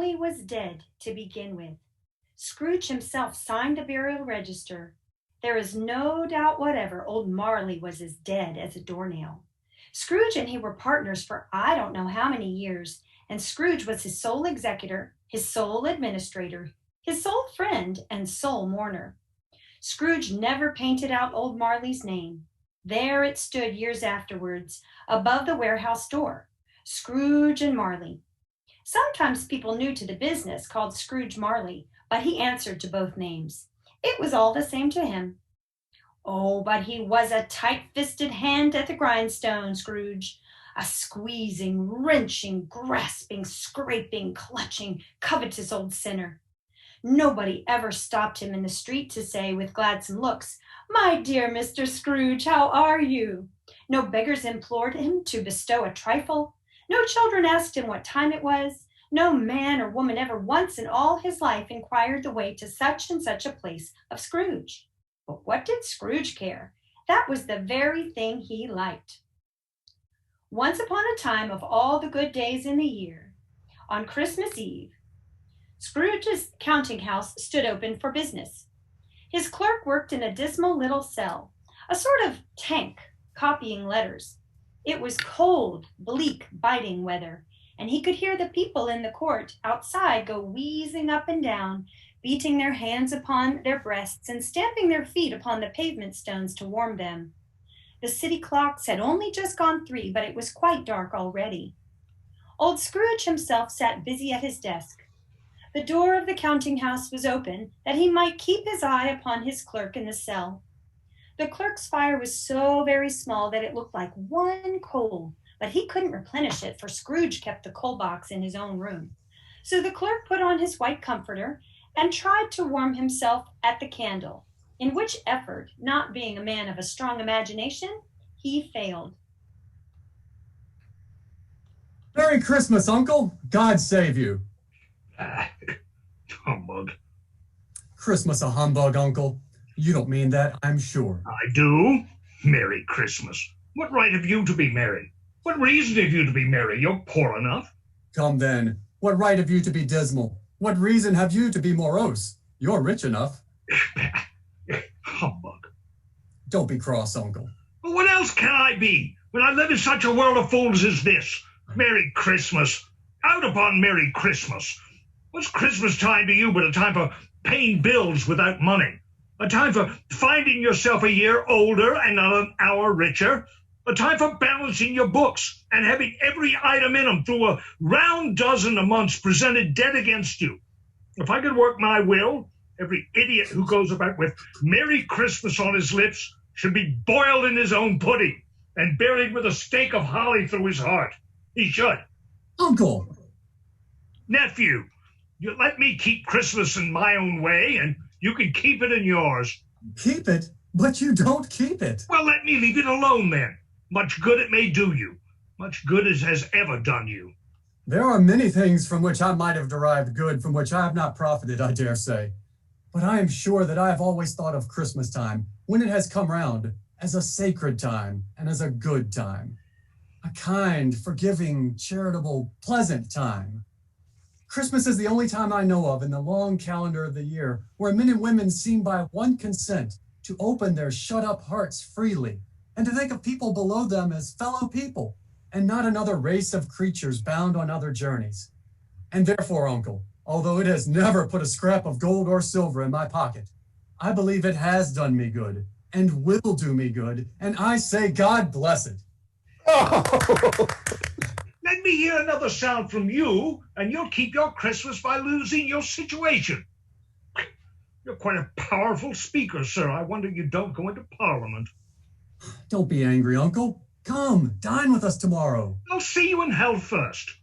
Marley was dead to begin with. Scrooge himself signed the burial register. There is no doubt whatever old Marley was as dead as a doornail. Scrooge and he were partners for I don't know how many years, and Scrooge was his sole executor, his sole administrator, his sole friend, and sole mourner. Scrooge never painted out old Marley's name. There it stood years afterwards, above the warehouse door. Scrooge and Marley. Sometimes people new to the business called Scrooge Marley, but he answered to both names. It was all the same to him. Oh, but he was a tight-fisted hand at the grindstone, Scrooge. A squeezing, wrenching, grasping, scraping, clutching, covetous old sinner. Nobody ever stopped him in the street to say with gladsome looks, "My dear Mr. Scrooge, how are you?" No beggars implored him to bestow a trifle. No children asked him what time it was. No man or woman ever once in all his life inquired the way to such and such a place of Scrooge. But what did Scrooge care? That was the very thing he liked. Once upon a time of all the good days in the year, on Christmas Eve, Scrooge's counting house stood open for business. His clerk worked in a dismal little cell, a sort of tank, copying letters. It was cold, bleak, biting weather, and he could hear the people in the court outside go wheezing up and down, beating their hands upon their breasts and stamping their feet upon the pavement stones to warm them. The city clocks had only just gone 3, but it was quite dark already. Old Scrooge himself sat busy at his desk. The door of the counting house was open that he might keep his eye upon his clerk in the cell. The clerk's fire was so very small that it looked like one coal, but he couldn't replenish it, for Scrooge kept the coal box in his own room. So the clerk put on his white comforter and tried to warm himself at the candle, in which effort, not being a man of a strong imagination, he failed. Merry Christmas, Uncle. God save you. Ah, humbug. Christmas a humbug, Uncle. You don't mean that, I'm sure. I do. Merry Christmas. What right have you to be merry? What reason have you to be merry? You're poor enough. Come then. What right have you to be dismal? What reason have you to be morose? You're rich enough. Humbug. Don't be cross, Uncle. But what else can I be when I live in such a world of fools as this? Merry Christmas. Out upon Merry Christmas. What's Christmas time to you but a time for paying bills without money? A time for finding yourself a year older and not an hour richer? A time for balancing your books and having every item in them through a round dozen of months presented dead against you? If I could work my will, every idiot who goes about with Merry Christmas on his lips should be boiled in his own pudding and buried with a stake of holly through his heart. He should. Uncle! Nephew, you let me keep Christmas in my own way, and you can keep it in yours. Keep it? But you don't keep it. Well, let me leave it alone then. Much good it may do you. Much good it has ever done you. There are many things from which I might have derived good, from which I have not profited, I dare say. But I am sure that I have always thought of Christmas time, when it has come round, as a sacred time and as a good time. A kind, forgiving, charitable, pleasant time. Christmas is the only time I know of in the long calendar of the year where men and women seem by one consent to open their shut-up hearts freely and to think of people below them as fellow people and not another race of creatures bound on other journeys. And therefore, Uncle, although it has never put a scrap of gold or silver in my pocket, I believe it has done me good and will do me good, and I say God bless it. Oh. Let me hear another sound from you, and you'll keep your Christmas by losing your situation. You're quite a powerful speaker, sir. I wonder you don't go into Parliament. Don't be angry, Uncle. Come, dine with us tomorrow. I'll see you in hell first.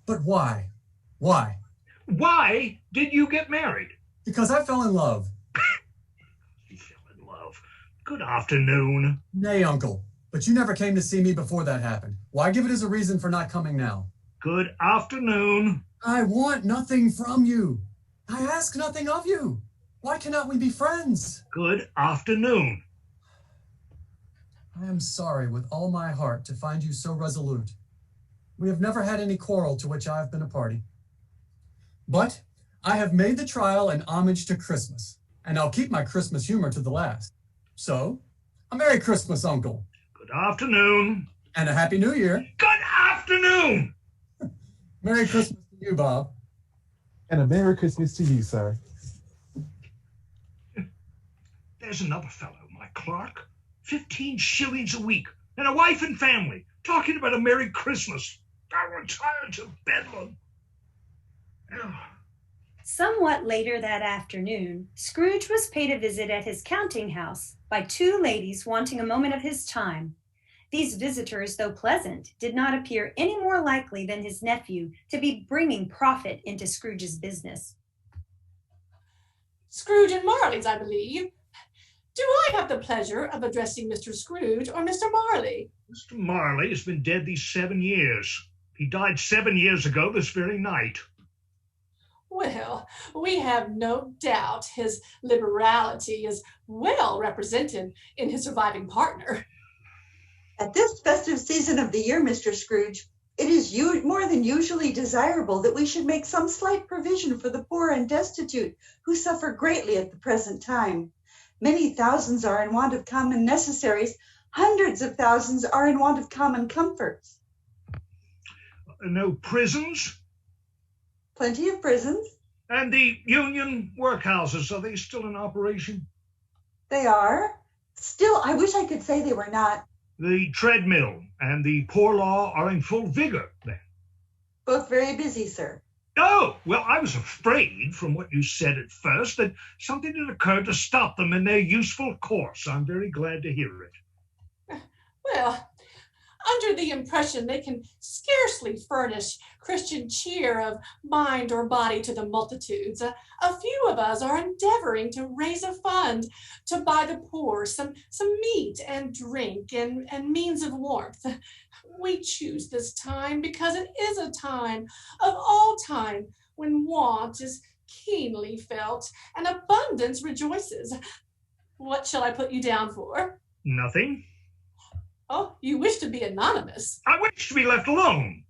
But why? Why? Why did you get married? Because I fell in love. You fell in love. Good afternoon. Nay, Uncle. But you never came to see me before that happened. Why give it as a reason for not coming now? Good afternoon. I want nothing from you. I ask nothing of you. Why cannot we be friends? Good afternoon. I am sorry with all my heart to find you so resolute. We have never had any quarrel to which I have been a party. But I have made the trial an homage to Christmas, and I'll keep my Christmas humor to the last. So, a Merry Christmas, Uncle. Good afternoon. And a Happy New Year. Good afternoon. Merry Christmas to you, Bob. And a Merry Christmas to you, sir. There's another fellow, my clerk. 15 shillings a week, and a wife and family, talking about a Merry Christmas. I retire to Bedlam. Somewhat later that afternoon, Scrooge was paid a visit at his counting house by two ladies wanting a moment of his time. These visitors, though pleasant, did not appear any more likely than his nephew to be bringing profit into Scrooge's business. Scrooge and Marley's, I believe. Do I have the pleasure of addressing Mr. Scrooge or Mr. Marley? Mr. Marley has been dead these 7 years. He died 7 years ago this very night. Well, we have no doubt his liberality is well represented in his surviving partner. At this festive season of the year, Mr. Scrooge, it is more than usually desirable that we should make some slight provision for the poor and destitute who suffer greatly at the present time. Many thousands are in want of common necessaries. Hundreds of thousands are in want of common comforts. No prisons? Plenty of prisons. And the union workhouses, are they still in operation? They are. Still, I wish I could say they were not. The treadmill and the poor law are in full vigor then? Both very busy, sir. Oh, well, I was afraid from what you said at first that something had occurred to stop them in their useful course. I'm very glad to hear it. Well, under the impression they can scarcely furnish Christian cheer of mind or body to the multitudes, a few of us are endeavoring to raise a fund to buy the poor some meat and drink and means of warmth. We choose this time because it is a time of all time when want is keenly felt and abundance rejoices. What shall I put you down for? Nothing. Oh, you wish to be anonymous. I wish to be left alone.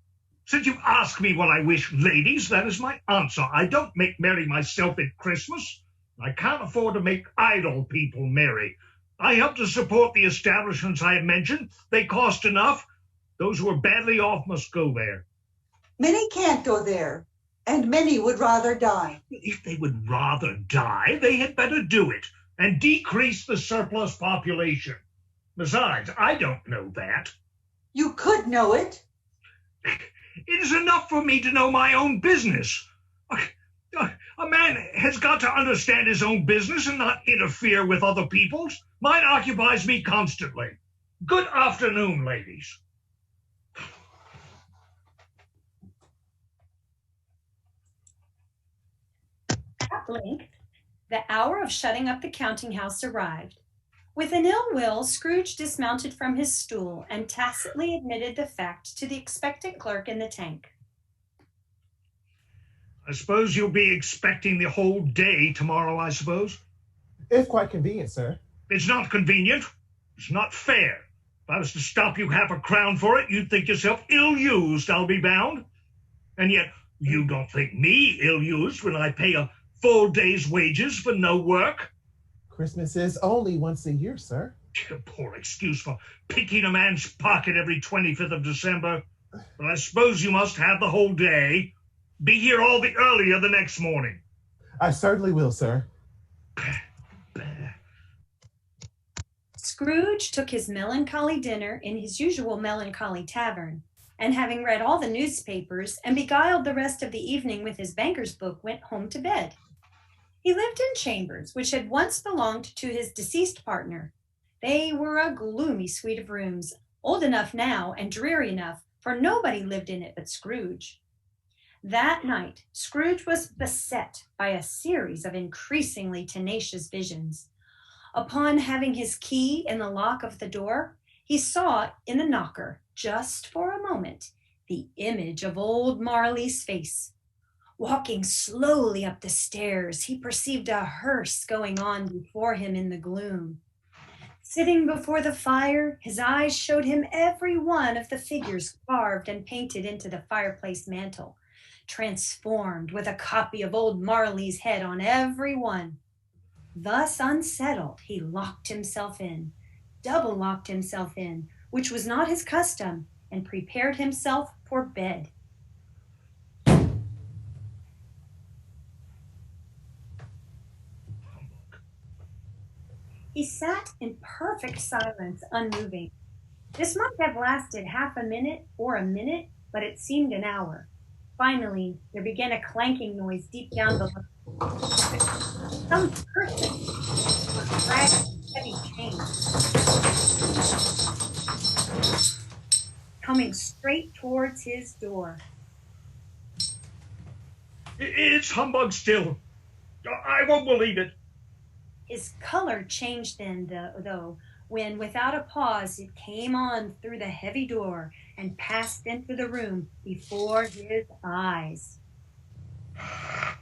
Since you ask me what I wish, ladies, that is my answer. I don't make merry myself at Christmas. I can't afford to make idle people merry. I help to support the establishments I have mentioned. They cost enough. Those who are badly off must go there. Many can't go there, and many would rather die. If they would rather die, they had better do it and decrease the surplus population. Besides, I don't know that. You could know it. It is enough for me to know my own business. A man has got to understand his own business and not interfere with other people's. Mine occupies me constantly. Good afternoon, ladies. At length, the hour of shutting up the counting house arrived. With an ill will, Scrooge dismounted from his stool and tacitly admitted the fact to the expectant clerk in the tank. I suppose you'll be expecting the whole day tomorrow, I suppose? It's quite convenient, sir. It's not convenient. It's not fair. If I was to stop you half a crown for it, you'd think yourself ill-used, I'll be bound. And yet, you don't think me ill-used when I pay a full day's wages for no work? Christmas is only once a year, sir. A poor excuse for picking a man's pocket every 25th of December. But I suppose you must have the whole day. Be here all the earlier the next morning. I certainly will, sir. Scrooge took his melancholy dinner in his usual melancholy tavern, and having read all the newspapers and beguiled the rest of the evening with his banker's book, went home to bed. He lived in chambers which had once belonged to his deceased partner. They were a gloomy suite of rooms, old enough now and dreary enough, for nobody lived in it but Scrooge. That night, Scrooge was beset by a series of increasingly tenacious visions. Upon having his key in the lock of the door, he saw in the knocker, just for a moment, the image of old Marley's face. Walking slowly up the stairs, he perceived a hearse going on before him in the gloom. Sitting before the fire, his eyes showed him every one of the figures carved and painted into the fireplace mantel, transformed with a copy of old Marley's head on every one. Thus unsettled, he locked himself in, double locked himself in, which was not his custom, and prepared himself for bed. He sat in perfect silence, unmoving. This might have lasted half a minute or a minute, but it seemed an hour. Finally, there began a clanking noise deep down below. Some person was dragging a heavy chain, coming straight towards his door. It's humbug still. I won't believe it. His color changed then, though, when without a pause it came on through the heavy door and passed into the room before his eyes.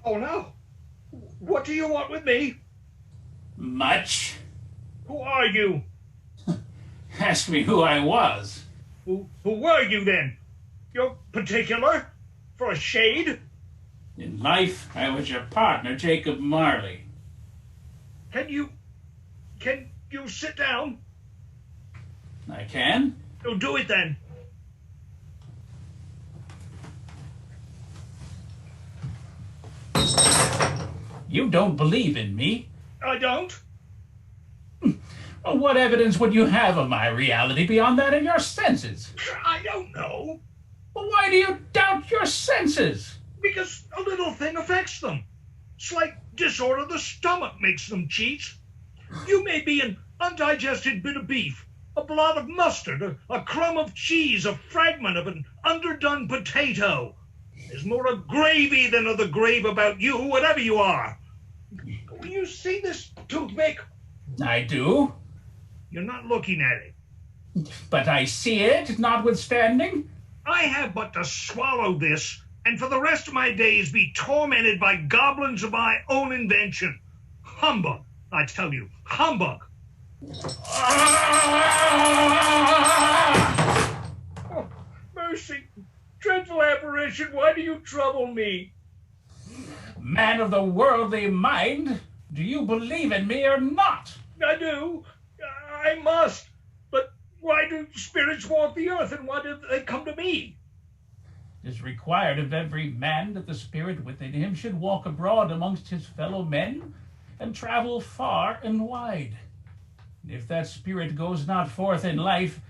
Oh no! What do you want with me? Much? Who are you? Ask me who I was. Who were you then? You're particular? For a shade? In life, I was your partner, Jacob Marley. Can you sit down? I can? Oh, do it then. You don't believe in me. I don't. Well, what evidence would you have of my reality beyond that of your senses? I don't know. Well, why do you doubt your senses? Because a little thing affects them. Slight disorder of the stomach makes them cheat. You may be an undigested bit of beef, a blot of mustard, a crumb of cheese, a fragment of an underdone potato. There's more of gravy than of the grave about you, whatever you are. You see this toothpick? I do. You're not looking at it. But I see it, notwithstanding. I have but to swallow this, and for the rest of my days be tormented by goblins of my own invention. Humbug, I tell you, humbug. Oh, mercy, dreadful apparition, why do you trouble me? Man of the worldly mind, do you believe in me or not? I do. I must. But why do spirits walk the earth, and why do they come to me? It is required of every man that the spirit within him should walk abroad amongst his fellow men and travel far and wide. And if that spirit goes not forth in life,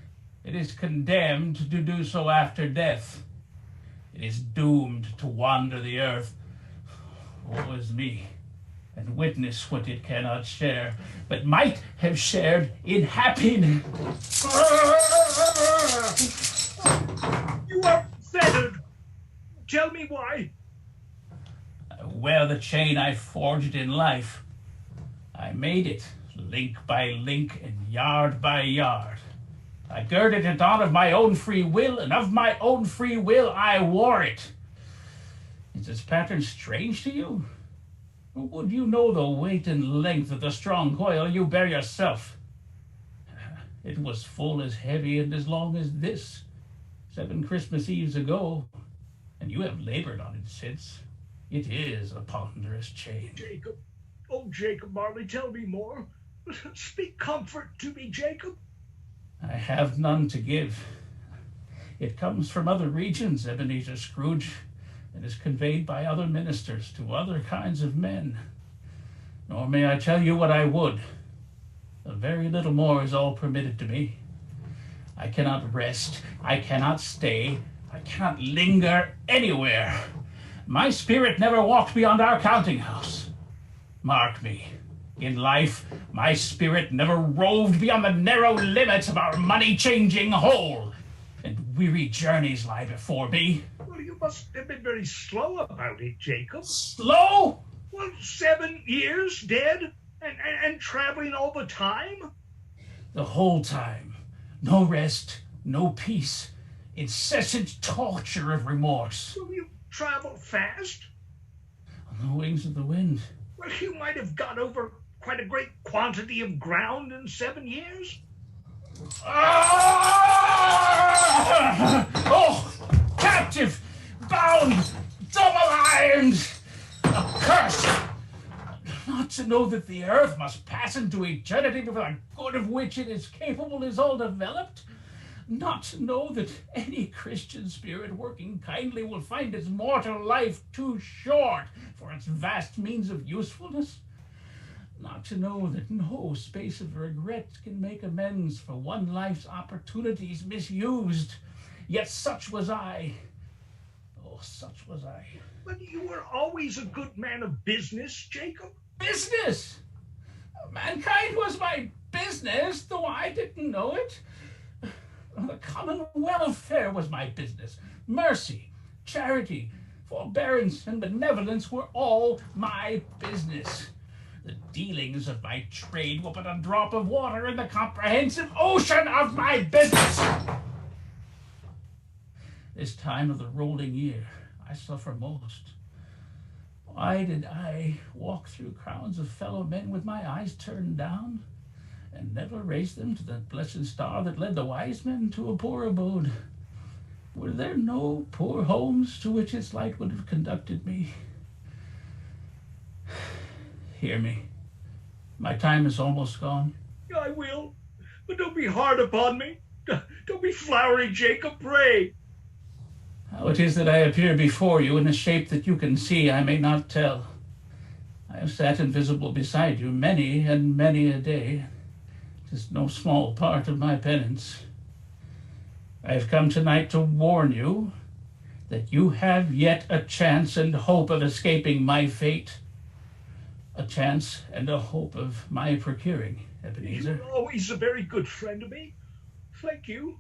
it is condemned to do so after death. It is doomed to wander the earth. Woe is me, and witness what it cannot share, but might have shared in happiness. You are fettered. Tell me why. I wear the chain I forged in life. I made it, link by link and yard by yard. I girded it on of my own free will, and of my own free will I wore it. Is this pattern strange to you? Or would you know the weight and length of the strong coil you bear yourself? It was full as heavy and as long as this, 7 Christmas Eves ago, and you have labored on it since. It is a ponderous chain. Jacob. Oh, Jacob Marley, tell me more. Speak comfort to me, Jacob. I have none to give. It comes from other regions, Ebenezer Scrooge, and is conveyed by other ministers to other kinds of men. Nor may I tell you what I would. A very little more is all permitted to me. I cannot rest, I cannot stay, I cannot linger anywhere. My spirit never walked beyond our counting house. Mark me. In life, my spirit never roved beyond the narrow limits of our money-changing hole, and weary journeys lie before me. Well, you must have been very slow about it, Jacob. Slow? Well, 7 years dead and traveling all the time? The whole time. No rest, no peace, incessant torture of remorse. Will you travel fast? On the wings of the wind. Well, you might have got over quite a great quantity of ground in 7 years. Ah! Oh, captive, bound, double-ironed, accursed. Not to know that the earth must pass into eternity before the good of which it is capable is all developed. Not to know that any Christian spirit working kindly will find its mortal life too short for its vast means of usefulness. Not to know that no space of regret can make amends for one life's opportunities misused. Yet such was I. Oh, such was I. But you were always a good man of business, Jacob. Business! Mankind was my business, though I didn't know it. The common welfare was my business. Mercy, charity, forbearance, and benevolence were all my business. The dealings of my trade were but a drop of water in the comprehensive ocean of my business. This time of the rolling year, I suffer most. Why did I walk through crowds of fellow men with my eyes turned down, and never raise them to the blessed star that led the wise men to a poor abode? Were there no poor homes to which its light would have conducted me? Hear me. My time is almost gone. I will, but don't be hard upon me. Don't be flowery, Jacob, pray. How it is that I appear before you in a shape that you can see, I may not tell. I have sat invisible beside you many and many a day. 'Tis no small part of my penance. I have come tonight to warn you that you have yet a chance and hope of escaping my fate. A chance and a hope of my procuring, Ebenezer. You're always a very good friend to me. Thank you.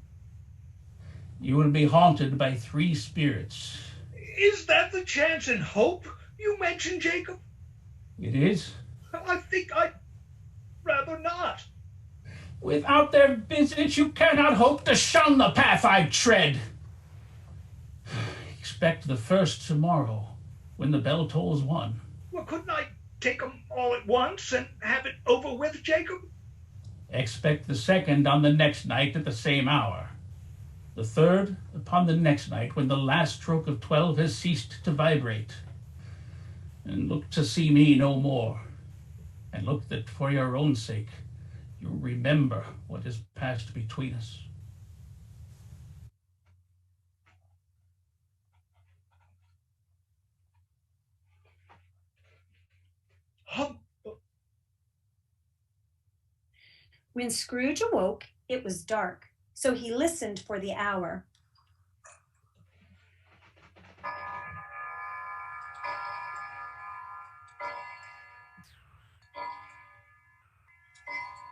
You will be haunted by 3 spirits. Is that the chance and hope you mentioned, Jacob? It is. I think I'd rather not. Without their visage, you cannot hope to shun the path I tread. Expect the first tomorrow, when the bell tolls 1. Well, couldn't I take 'em all at once and have it over with, Jacob? Expect the second on the next night at the same hour. The third upon the next night, when the last stroke of 12 has ceased to vibrate. And look to see me no more. And look that for your own sake, you remember what has passed between us. When Scrooge awoke, it was dark, so he listened for the hour.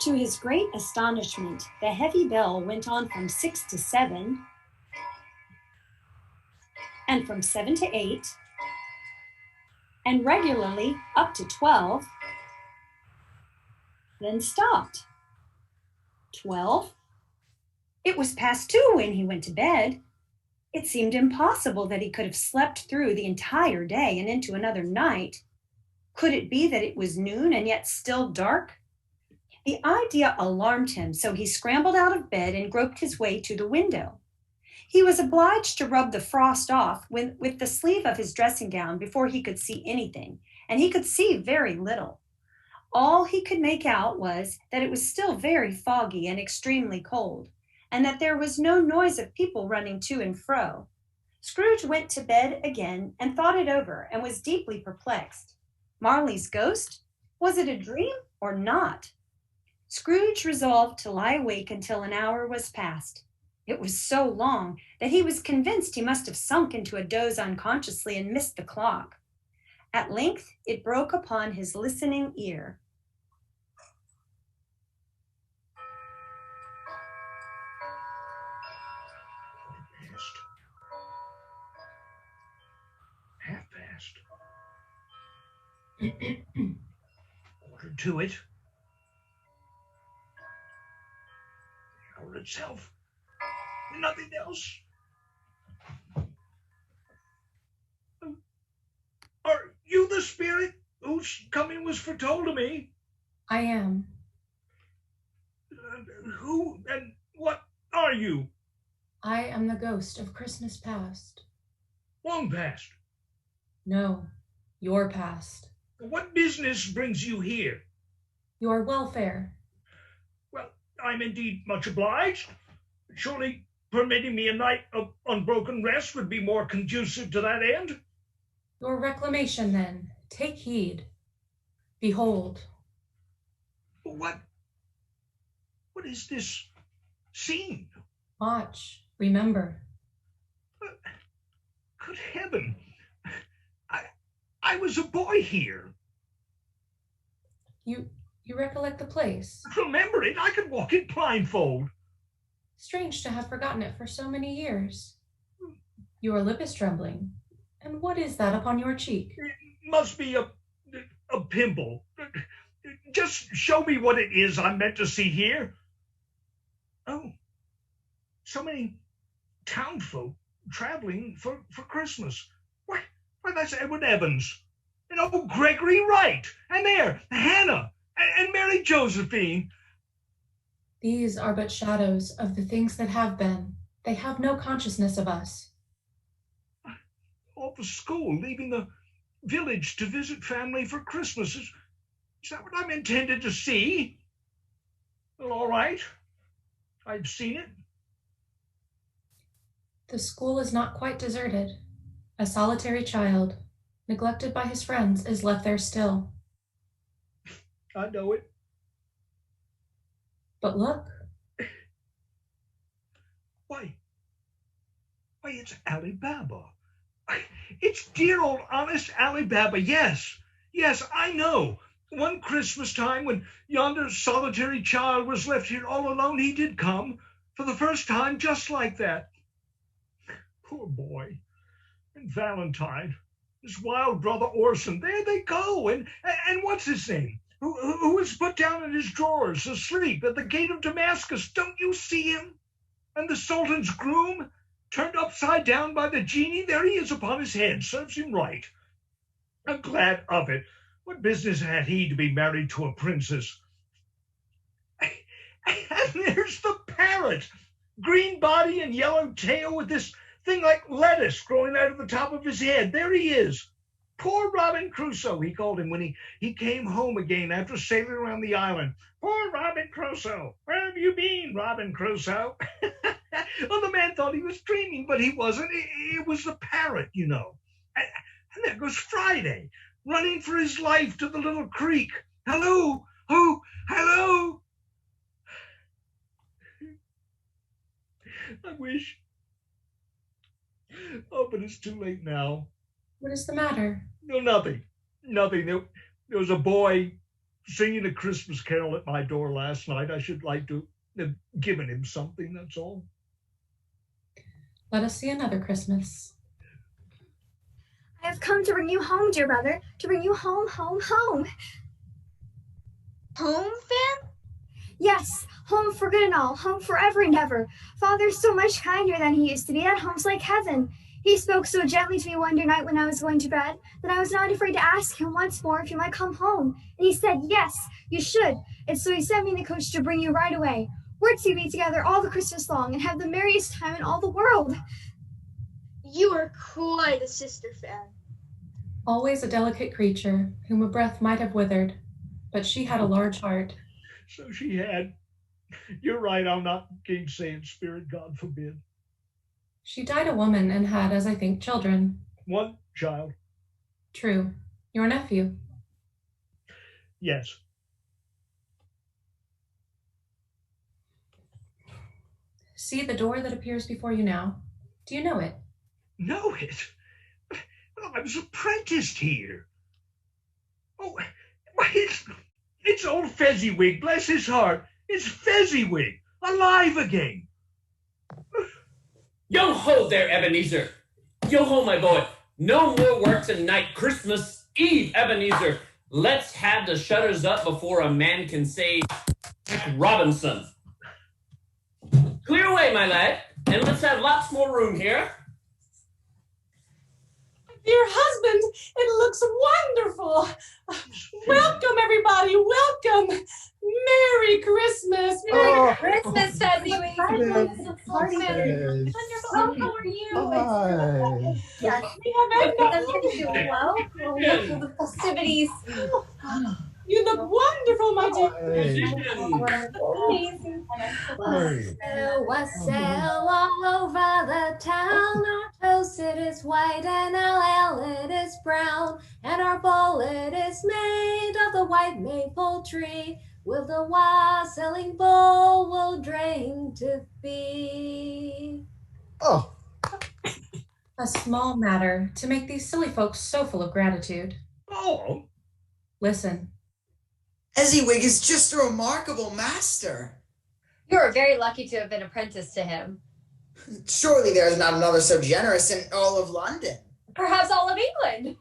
To his great astonishment, the heavy bell went on from 6 to 7, and from 7 to 8, and regularly up to 12, then stopped. 12. It was past 2 when he went to bed. It seemed impossible that he could have slept through the entire day and into another night. Could it be that it was noon and yet still dark? The idea alarmed him, so he scrambled out of bed and groped his way to the window. He was obliged to rub the frost off with the sleeve of his dressing gown before he could see anything, and he could see very little. All he could make out was that it was still very foggy and extremely cold, and that there was no noise of people running to and fro. Scrooge went to bed again and thought it over and was deeply perplexed. Marley's ghost? Was it a dream or not? Scrooge resolved to lie awake until an hour was past. It was so long that he was convinced he must have sunk into a doze unconsciously and missed the clock. At length, it broke upon his listening ear. Half-past. Quarter to it. The hour itself. Nothing else. Are you the spirit whose coming was foretold to me? I am. Who and what are you? I am the ghost of Christmas past. Long past. No, your past. What business brings you here? Your welfare. Well, I'm indeed much obliged. Surely permitting me a night of unbroken rest would be more conducive to that end. Your reclamation, then. Take heed. Behold. What is this scene? Watch. Remember. Good heaven. I was a boy here. You recollect the place? Remember it? I could walk it blindfold. Strange to have forgotten it for so many years. Your lip is trembling. And what is that upon your cheek? It must be a pimple. Just show me what it is I'm meant to see here. Oh, so many townfolk traveling for Christmas. Why, that's Edward Evans. And oh, Gregory Wright. And there, Hannah. And Mary Josephine. These are but shadows of the things that have been. They have no consciousness of us. Off of school, leaving the village to visit family for Christmas. Is that what I'm intended to see? Well, all right. I've seen it. The school is not quite deserted. A solitary child, neglected by his friends, is left there still. I know it. But look. Why, it's Ali Baba. It's dear old honest Ali Baba. Yes, I know. One Christmas time when yonder solitary child was left here all alone, he did come for the first time just like that. Poor boy. And Valentine, his wild brother Orson, there they go. And what's his name? Who was put down in his drawers asleep at the gate of Damascus. Don't you see him? And the Sultan's groom, turned upside down by the genie, there he is upon his head. Serves him right. I'm glad of it. What business had he to be married to a princess? And there's the parrot. Green body and yellow tail with this thing like lettuce growing out of the top of his head. There he is. Poor Robin Crusoe, he called him when he came home again after sailing around the island. Poor Robin Crusoe. Where have you been, Robin Crusoe? Well, the man thought he was dreaming, but he wasn't. It was the parrot, you know. And there goes Friday, running for his life to the little creek. Hello! Oh, hello! I wish. Oh, but it's too late now. What is the matter? No, nothing. There was a boy singing a Christmas carol at my door last night. I should like to have given him something, that's all. Let us see another Christmas. I have come to bring you home, dear brother, to bring you home, home, home. Home, Fan? Yes, home for good and all, home forever and ever. Father's so much kinder than he used to be. That home's like heaven. He spoke so gently to me one night when I was going to bed that I was not afraid to ask him once more if he might come home. And he said, yes, you should. And so he sent me in the coach to bring you right away. We're to be together all the Christmas long and have the merriest time in all the world. You are quite a sister, Fan. Always a delicate creature whom a breath might have withered, but she had a large heart. So she had. You're right, I'll not gainsay in spirit, God forbid. She died a woman and had, as I think, children. One child. True. Your nephew. Yes. See the door that appears before you now? Do you know it? Know it? Well, I was apprenticed here. Oh, why, it's old Fezziwig, bless his heart. It's Fezziwig, alive again. Yo ho there, Ebenezer. Yo ho, my boy. No more work tonight. Christmas Eve, Ebenezer. Let's have the shutters up before a man can say Jack Robinson. Clear away, my lad, and let's have lots more room here. Dear husband, it looks wonderful. Welcome, everybody. Welcome. Merry Christmas. Oh, Christmas, Fezzy. Christmas. Wonderful. How are you? Hi. Yes. We have Everything's doing well. We're here for the festivities. You look wonderful, my dear. Amazing. Hey. Was sail all over the town. Our toast it is white and our ale it is brown, and our bowl it is made of the white maple tree. With the wassailing bowl we'll drink to thee. Oh, A small matter to make these silly folks so full of gratitude. Oh, Listen, Ezzywig is just a remarkable master. You're very lucky to have been apprenticed to him. Surely there is not another so generous in all of London. Perhaps all of England.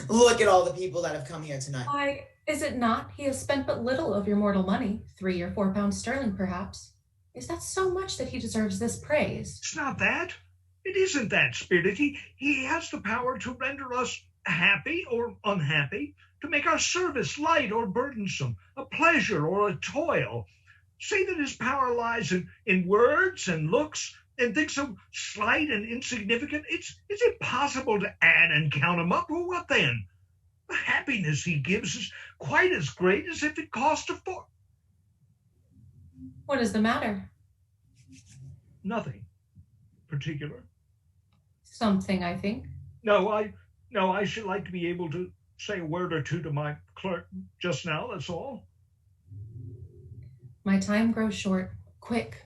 Look at all the people that have come here tonight. why is it not he has spent but little of your mortal money, 3 or 4 pounds sterling perhaps? Is that so much that he deserves this praise? it's not that. It isn't that, Spirit. He has the power to render us happy or unhappy, to make our service light or burdensome, a pleasure or a toil. Say that his power lies in words and looks and things so slight and insignificant. Is it possible to add and count him up? Well, what then? The happiness he gives is quite as great as if it cost a fortune. What is the matter? Nothing particular. Something, I think. No, I should like to be able to say a word or two to my clerk just now, that's all. My time grows short. Quick.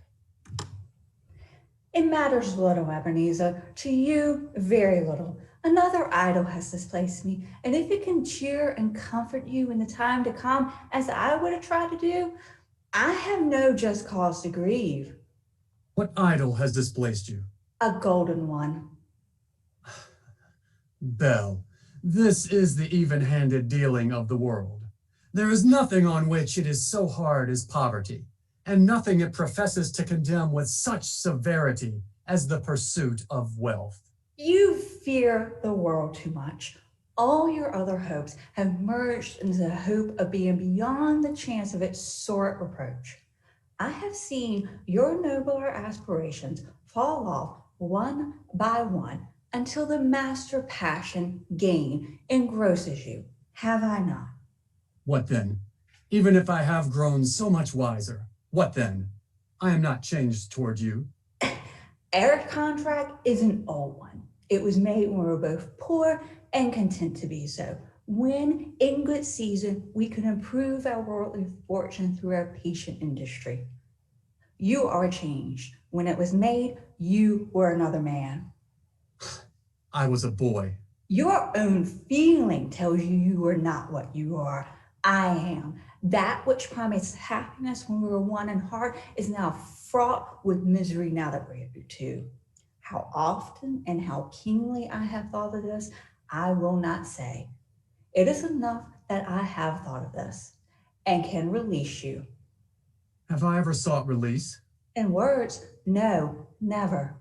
It matters little, Ebenezer. To you, very little. Another idol has displaced me, and if it can cheer and comfort you in the time to come, as I would have tried to do, I have no just cause to grieve. What idol has displaced you? A golden one. Belle, this is the even-handed dealing of the world. There is nothing on which it is so hard as poverty, and nothing it professes to condemn with such severity as the pursuit of wealth. You fear the world too much. All your other hopes have merged into the hope of being beyond the chance of its sore reproach. I have seen your nobler aspirations fall off one by one until the master passion, gain, engrosses you. Have I not? What then? Even if I have grown so much wiser, what then? I am not changed toward you. Our contract is an old one. It was made when we were both poor and content to be so. When, in good season, we can improve our worldly fortune through our patient industry. You are changed. When it was made, you were another man. I was a boy. Your own feeling tells you you are not what you are. I am. That which promised happiness when we were one in heart is now fraught with misery now that we are two. How often and how keenly I have thought of this, I will not say. It is enough that I have thought of this and can release you. Have I ever sought release? In words, no, never.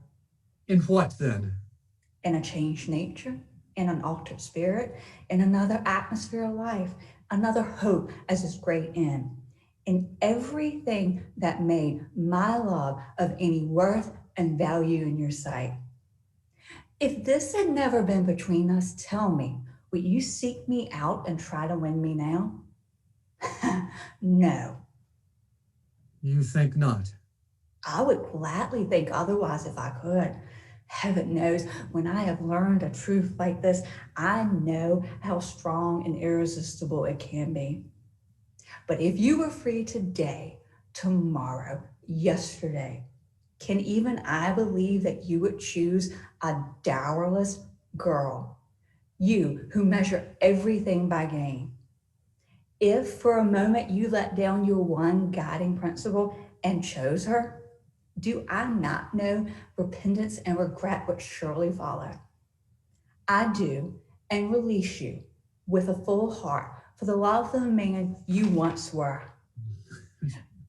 In what then? In a changed nature, in an altered spirit, in another atmosphere of life, another hope as its great end, in everything that made my love of any worth and value in your sight. If this had never been between us, tell me, would you seek me out and try to win me now? No. You think not? I would gladly think otherwise if I could. Heaven knows, when I have learned a truth like this, I know how strong and irresistible it can be. But if you were free today, tomorrow, yesterday, can even I believe that you would choose a dowerless girl? You who measure everything by gain. If for a moment you let down your one guiding principle and chose her, do I not know repentance and regret would surely follow? I do, and release you with a full heart for the love of the man you once were.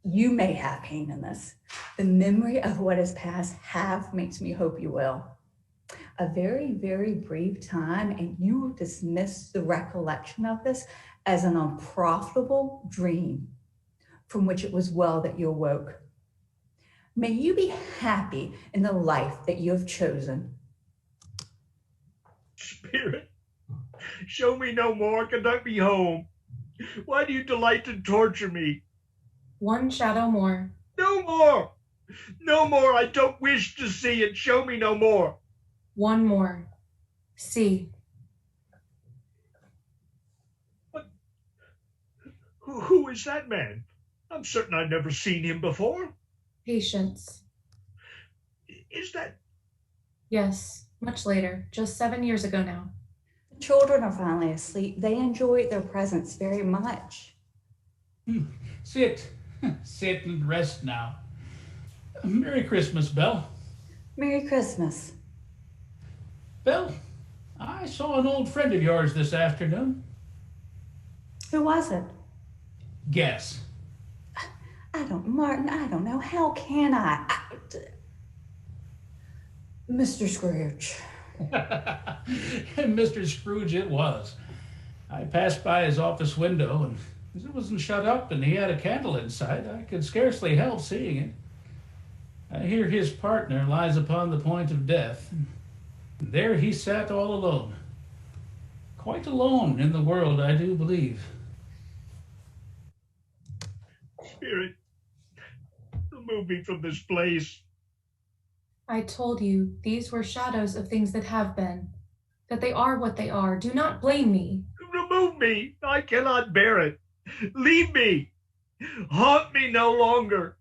You may have pain in this. The memory of what is past makes me hope you will. a very, very brief time, and you dismiss the recollection of this as an unprofitable dream from which it was well that you awoke. May you be happy in the life that you have chosen. Spirit, show me no more, conduct me home. Why do you delight to torture me? One shadow more. No more! No more! I don't wish to see it. Show me no more. One more. See. What? Who is that man? I'm certain I've never seen him before. Patience. Is that? Yes, much later, just 7 years ago now. The children are finally asleep. They enjoyed their presence very much. Sit and rest now. Merry Christmas, Belle. Merry Christmas. Belle, I saw an old friend of yours this afternoon. Who was it? Guess. Martin, I don't know. How can I? Mr. Scrooge. Mr. Scrooge it was. I passed by his office window, and as it wasn't shut up and he had a candle inside, I could scarcely help seeing it. I hear his partner lies upon the point of death. And there he sat all alone. Quite alone in the world, I do believe. Spirit, remove me from this place. I told you these were shadows of things that have been, that they are what they are. Do not blame me. Remove me. I cannot bear it. Leave me. Haunt me no longer.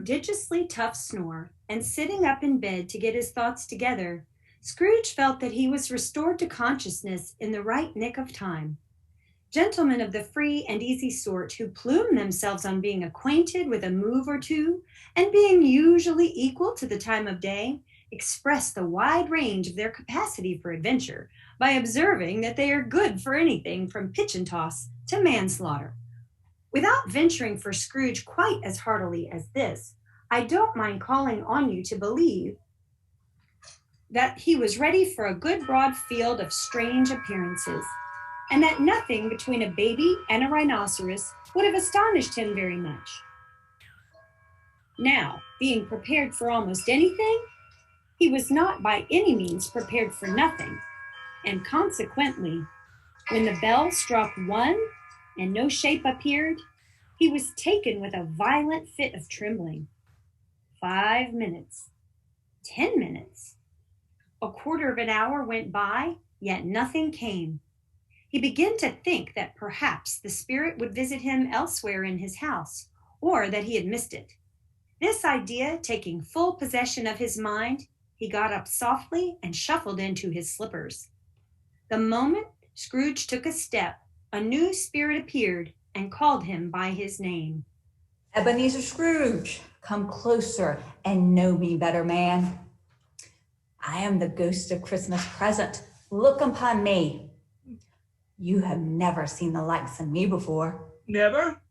prodigiously tough snore, and sitting up in bed to get his thoughts together, Scrooge felt that he was restored to consciousness in the right nick of time. Gentlemen of the free and easy sort who plume themselves on being acquainted with a move or two, and being usually equal to the time of day, express the wide range of their capacity for adventure by observing that they are good for anything from pitch and toss to manslaughter. Without venturing for Scrooge quite as heartily as this, I don't mind calling on you to believe that he was ready for a good broad field of strange appearances, and that nothing between a baby and a rhinoceros would have astonished him very much. Now, being prepared for almost anything, he was not by any means prepared for nothing, and consequently, when the bell struck 1 and no shape appeared, he was taken with a violent fit of trembling. 5 minutes, 10 minutes, a quarter of an hour went by, yet nothing came. He began to think that perhaps the spirit would visit him elsewhere in his house, or that he had missed it. This idea taking full possession of his mind, he got up softly and shuffled into his slippers. The moment Scrooge took a step, a new spirit appeared and called him by his name. Ebenezer Scrooge, come closer and know me better, man. I am the ghost of Christmas present. Look upon me. You have never seen the likes of me before. Never?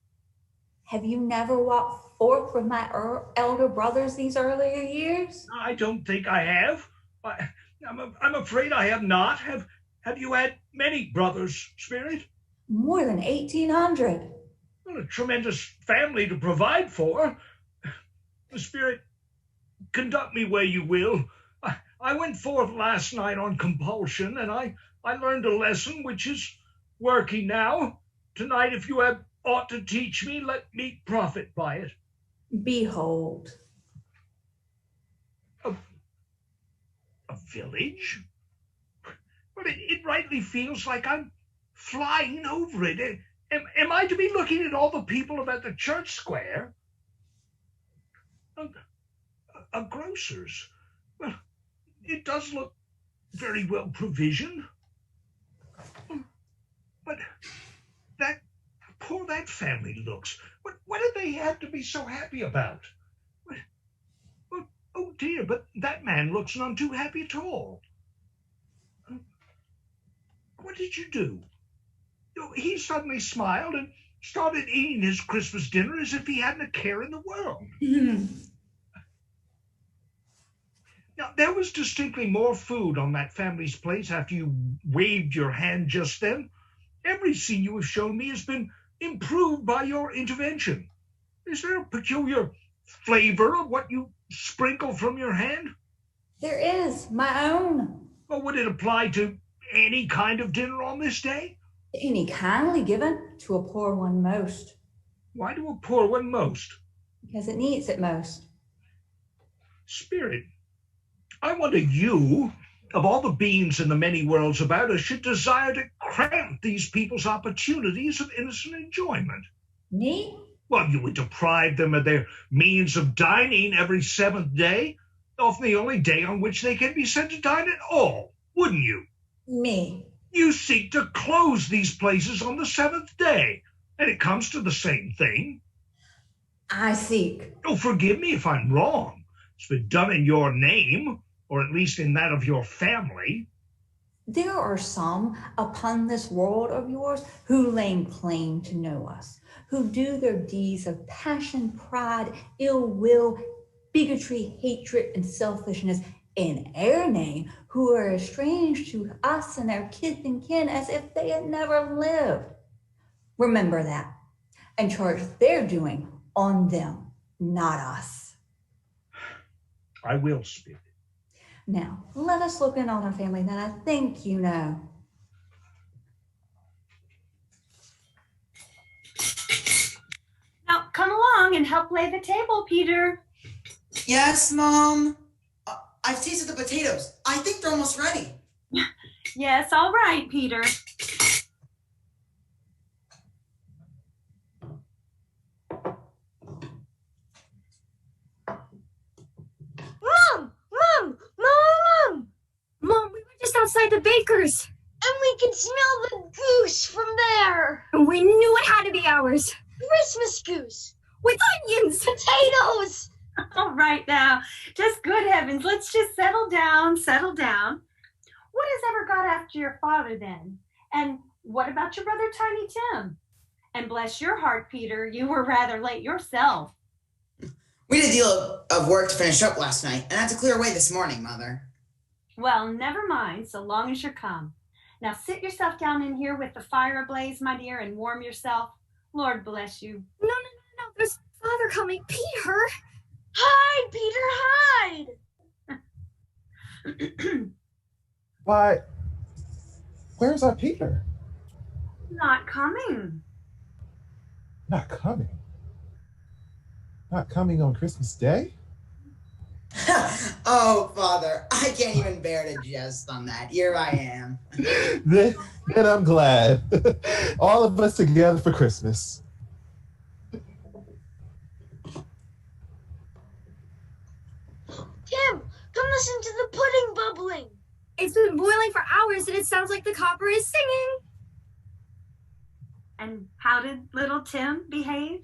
Have you never walked forth with my elder brothers these earlier years? I don't think I have. I'm afraid I have not. Have you had many brothers, Spirit? More than 1,800. Well, a tremendous family to provide for. Spirit, conduct me where you will. I went forth last night on compulsion, and I learned a lesson which is working now. Tonight, if you have aught to teach me, let me profit by it. Behold. A village? Well, it rightly feels like I'm flying over it. Am I to be looking at all the people about the church square? A grocer's. Well, it does look very well provisioned. But that family looks. What do they have to be so happy about? Well, oh dear, but that man looks none too happy at all. What did you do? He suddenly smiled and started eating his Christmas dinner as if he hadn't a care in the world. Now, there was distinctly more food on that family's plates after you waved your hand just then. Every scene you have shown me has been improved by your intervention. Is there a peculiar flavor of what you sprinkle from your hand? There is, my own. Or would it apply to any kind of dinner on this day? Any kindly given to a poor one most. Why to a poor one most? Because it needs it most. Spirit, I wonder you, of all the beings in the many worlds about us, should desire to cramp these people's opportunities of innocent enjoyment. Me? Well, you would deprive them of their means of dining every 7th day, often the only day on which they can be said to dine at all, wouldn't you? Me. You seek to close these places on the 7th day, and it comes to the same thing. I seek. Oh, forgive me if I'm wrong. It's been done in your name, or at least in that of your family. There are some upon this world of yours who lay claim to know us, who do their deeds of passion, pride, ill will, bigotry, hatred, and selfishness in our name, who are as strange to us and our kith and kin as if they had never lived. Remember that, and charge their doing on them, not us. I will, Spirit. Now, let us look in on our family that I think you know. Now, come along and help lay the table, Peter. Yes, Mom. I've tasted the potatoes. I think they're almost ready. Yes, all right, Peter. acres. And we can smell the goose from there. And we knew it had to be ours. Christmas goose. With onions. Potatoes. All right now, just good heavens, let's just settle down, settle down. What has ever got after your father then? And what about your brother Tiny Tim? And bless your heart, Peter, you were rather late yourself. We had a deal of work to finish up last night, and I had to clear away this morning, Mother. Well, never mind, so long as you're come. Now sit yourself down in here with the fire ablaze, my dear, and warm yourself. Lord bless you. No, there's Father coming. Peter! Hide, Peter, hide! Why, where's our Peter? Not coming. Not coming? Not coming on Christmas Day? Oh, Father, I can't even bear to jest on that. Here I am. Then I'm glad. All of us together for Christmas. Tim, come listen to the pudding bubbling. It's been boiling for hours and it sounds like the copper is singing. And how did little Tim behave?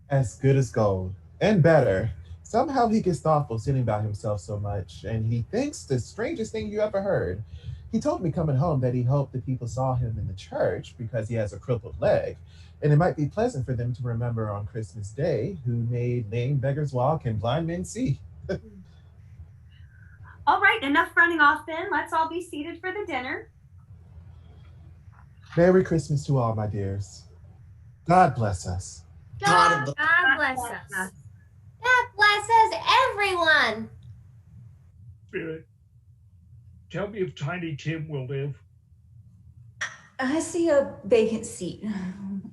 As good as gold. And better. Somehow he gets thoughtful sitting by himself so much, and he thinks the strangest thing you ever heard. He told me coming home that he hoped that people saw him in the church because he has a crippled leg, and it might be pleasant for them to remember on Christmas Day who made lame beggars walk and blind men see. All right, enough running off then. Let's all be seated for the dinner. Merry Christmas to all, my dears. God bless us. God bless us. God blesses everyone. Spirit, tell me if Tiny Tim will live. I see a vacant seat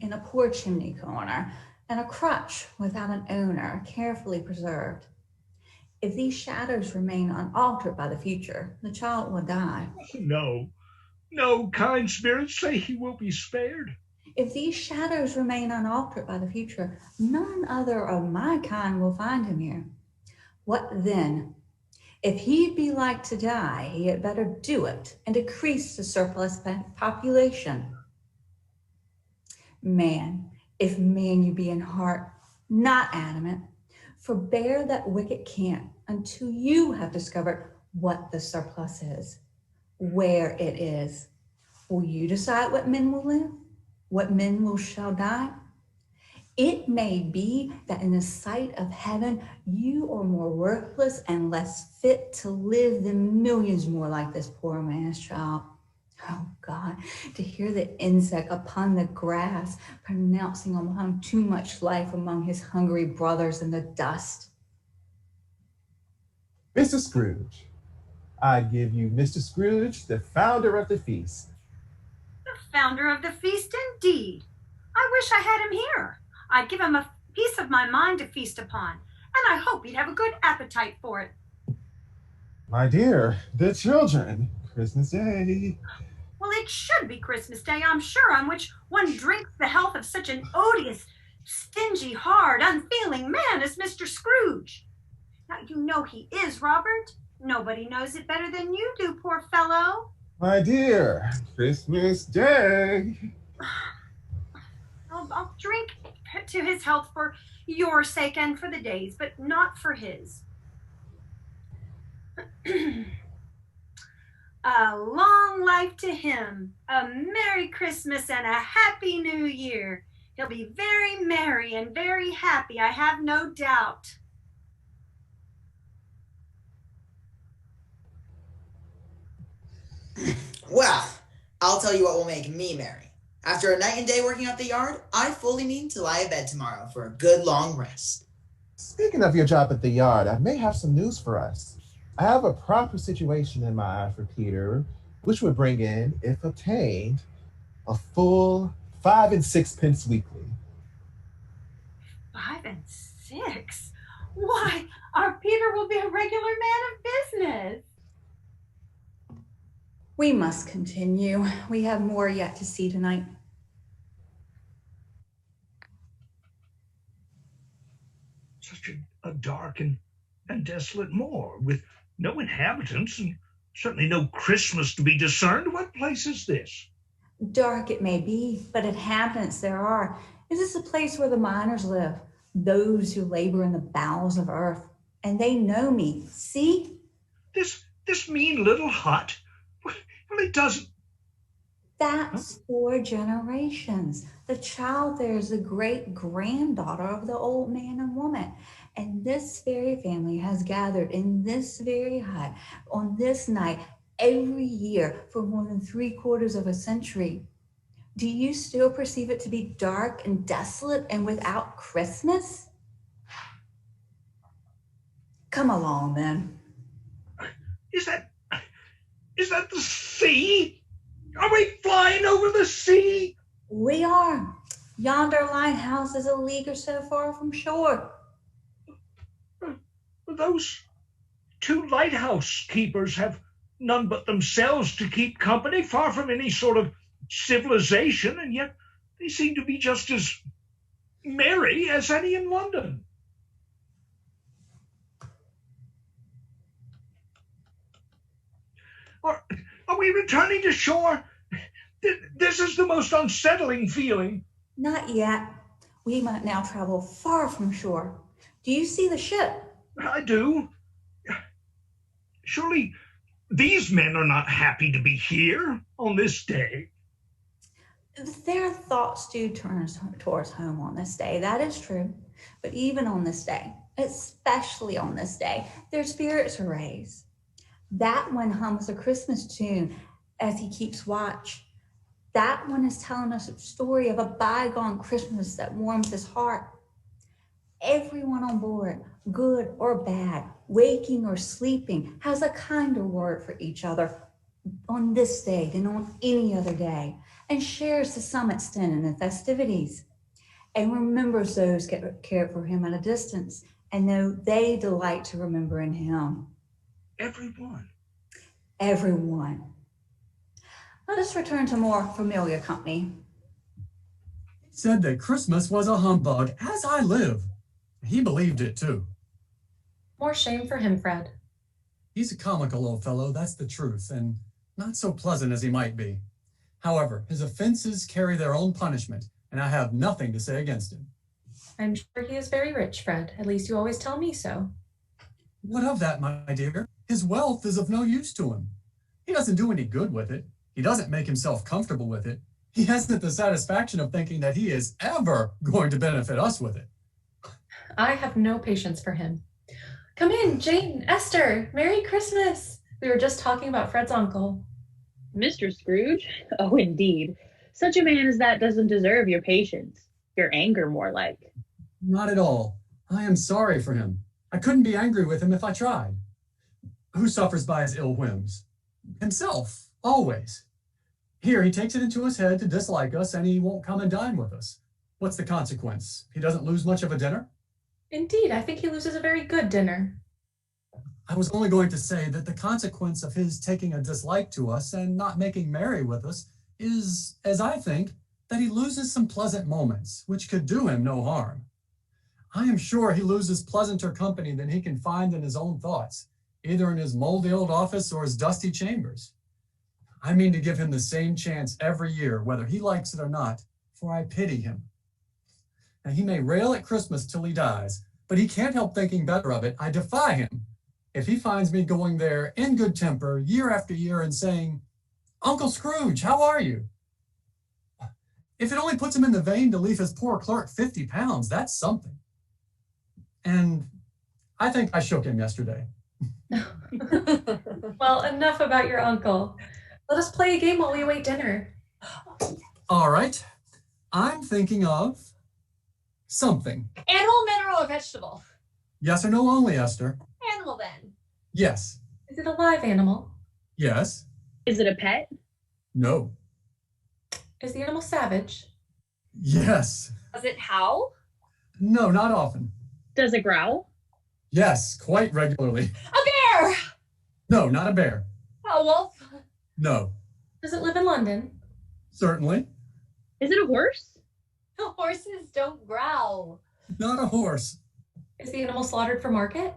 in a poor chimney corner and a crutch without an owner, carefully preserved. If these shadows remain unaltered by the future, the child will die. No, kind spirits say he will be spared. If these shadows remain unaltered by the future, none other of my kind will find him here. What then? If he'd be like to die, he had better do it and decrease the surplus population. Man, if man you be in heart, not animate, forbear that wicked cant until you have discovered what the surplus is, where it is. Will you decide what men will live? What men shall die? It may be that in the sight of heaven, you are more worthless and less fit to live than millions more like this poor man's child. Oh God, to hear the insect upon the grass pronouncing upon too much life among his hungry brothers in the dust. Mr. Scrooge, I give you Mr. Scrooge, the founder of the feast. The founder of the feast, indeed. I wish I had him here. I'd give him a piece of my mind to feast upon, and I hope he'd have a good appetite for it. My dear, the children, Christmas Day. Well, it should be Christmas Day, I'm sure, on which one drinks the health of such an odious, stingy, hard, unfeeling man as Mr. Scrooge. Now, you know he is, Robert. Nobody knows it better than you do, poor fellow. My dear, Christmas Day. I'll drink to his health for your sake and for the day's, but not for his. A long life to him, a Merry Christmas and a Happy New Year. He'll be very merry and very happy, I have no doubt. Well, I'll tell you what will make me merry. After a night and day working out the yard, I fully mean to lie in bed tomorrow for a good long rest. Speaking of your job at the yard, I may have some news for us. I have a proper situation in my eye for Peter, which would bring in, if obtained, a full 5 and 6 pence weekly. 5 and 6? Why, our Peter will be a regular man of business. We must continue. We have more yet to see tonight. Such a dark and desolate moor with no inhabitants and Certainly no Christmas to be discerned. What place is this? Dark it may be, but inhabitants there are. Is this a place where the miners live? Those who labor in the bowels of earth. And they know me. See? This mean little hut? Well, it doesn't. That's 4 generations. The child there is the great-granddaughter of the old man and woman. And this very family has gathered in this very hut on this night every year for more than 3/4 of a century. Do you still perceive it to be dark and desolate and without Christmas? Come along then. Is that the sea? Are we flying over the sea? We are. Yonder lighthouse is a league or so far from shore. Those 2 lighthouse keepers have none but themselves to keep company, far from any sort of civilization, and yet they seem to be just as merry as any in London. Are we returning to shore? This is the most unsettling feeling. Not yet. We might now travel far from shore. Do you see the ship? I do. Surely these men are not happy to be here on this day. Their thoughts do turn towards home on this day. That is true. But even on this day, especially on this day, their spirits are raised. That one hums a Christmas tune as he keeps watch. That one is telling us a story of a bygone Christmas that warms his heart. Everyone on board, good or bad, waking or sleeping, has a kinder word for each other on this day than on any other day, and shares to some extent in the festivities, and remembers those that cared for him at a distance, and though they delight to remember in him. Everyone. Everyone. Let us return to more familiar company. He said that Christmas was a humbug, as I live. He believed it too. More shame for him, Fred. He's a comical old fellow, that's the truth, and not so pleasant as he might be. However, his offenses carry their own punishment, and I have nothing to say against him. I'm sure he is very rich, Fred. At least you always tell me so. What of that, my dear? His wealth is of no use to him. He doesn't do any good with it. He doesn't make himself comfortable with it. He hasn't the satisfaction of thinking that he is ever going to benefit us with it. I have no patience for him. Come in, Jane, Esther, Merry Christmas. We were just talking about Fred's uncle. Mr. Scrooge? Oh, indeed. Such a man as that doesn't deserve your patience. Your anger, more like. Not at all. I am sorry for him. I couldn't be angry with him if I tried. Who suffers by his ill whims? Himself, always. Here, he takes it into his head to dislike us, and he won't come and dine with us. What's the consequence? He doesn't lose much of a dinner? Indeed, I think he loses a very good dinner. I was only going to say that the consequence of his taking a dislike to us and not making merry with us is, as I think, that he loses some pleasant moments, which could do him no harm. I am sure he loses pleasanter company than he can find in his own thoughts, either in his moldy old office or his dusty chambers. I mean to give him the same chance every year, whether he likes it or not, for I pity him. Now, he may rail at Christmas till he dies, but he can't help thinking better of it. I defy him. If he finds me going there in good temper year after year and saying, "Uncle Scrooge, how are you?" If it only puts him in the vein to leave his poor clerk 50 pounds, that's something. And I think I shook him yesterday. Well, enough about your uncle. Let us play a game while we await dinner. All right. I'm thinking of something. Animal, mineral, or vegetable? Yes or no only, Esther? Animal, then. Yes. Is it a live animal? Yes. Is it a pet? No. Is the animal savage? Yes. Does it howl? No, not often. Does it growl? Yes, quite regularly. A bear! No, not a bear. A wolf? No. Does it live in London? Certainly. Is it a horse? Horses don't growl. Not a horse. Is the animal slaughtered for market?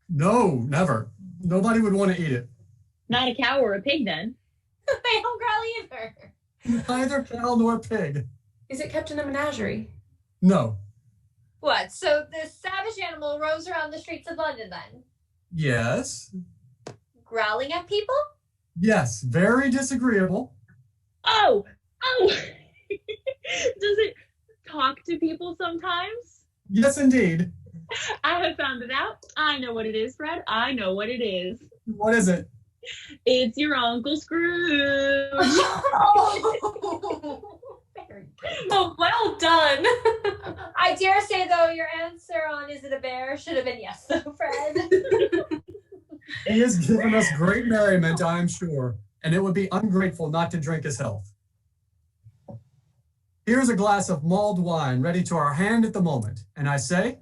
No, never. Nobody would want to eat it. Not a cow or a pig, then. They don't growl either. Neither cow nor pig. Is it kept in a menagerie? No. What? So this savage animal roams around the streets of London then? Yes. Growling at people? Yes, very disagreeable. Oh! Does it talk to people sometimes? Yes, indeed. I have found it out. I know what it is, Fred. I know what it is. What is it? It's your Uncle Scrooge. Oh, well done. I dare say, though, your answer on is it a bear should have been yes, though, Fred. He has given us great merriment, I am sure, and it would be ungrateful not to drink his health. Here's a glass of mulled wine ready to our hand at the moment, and I say,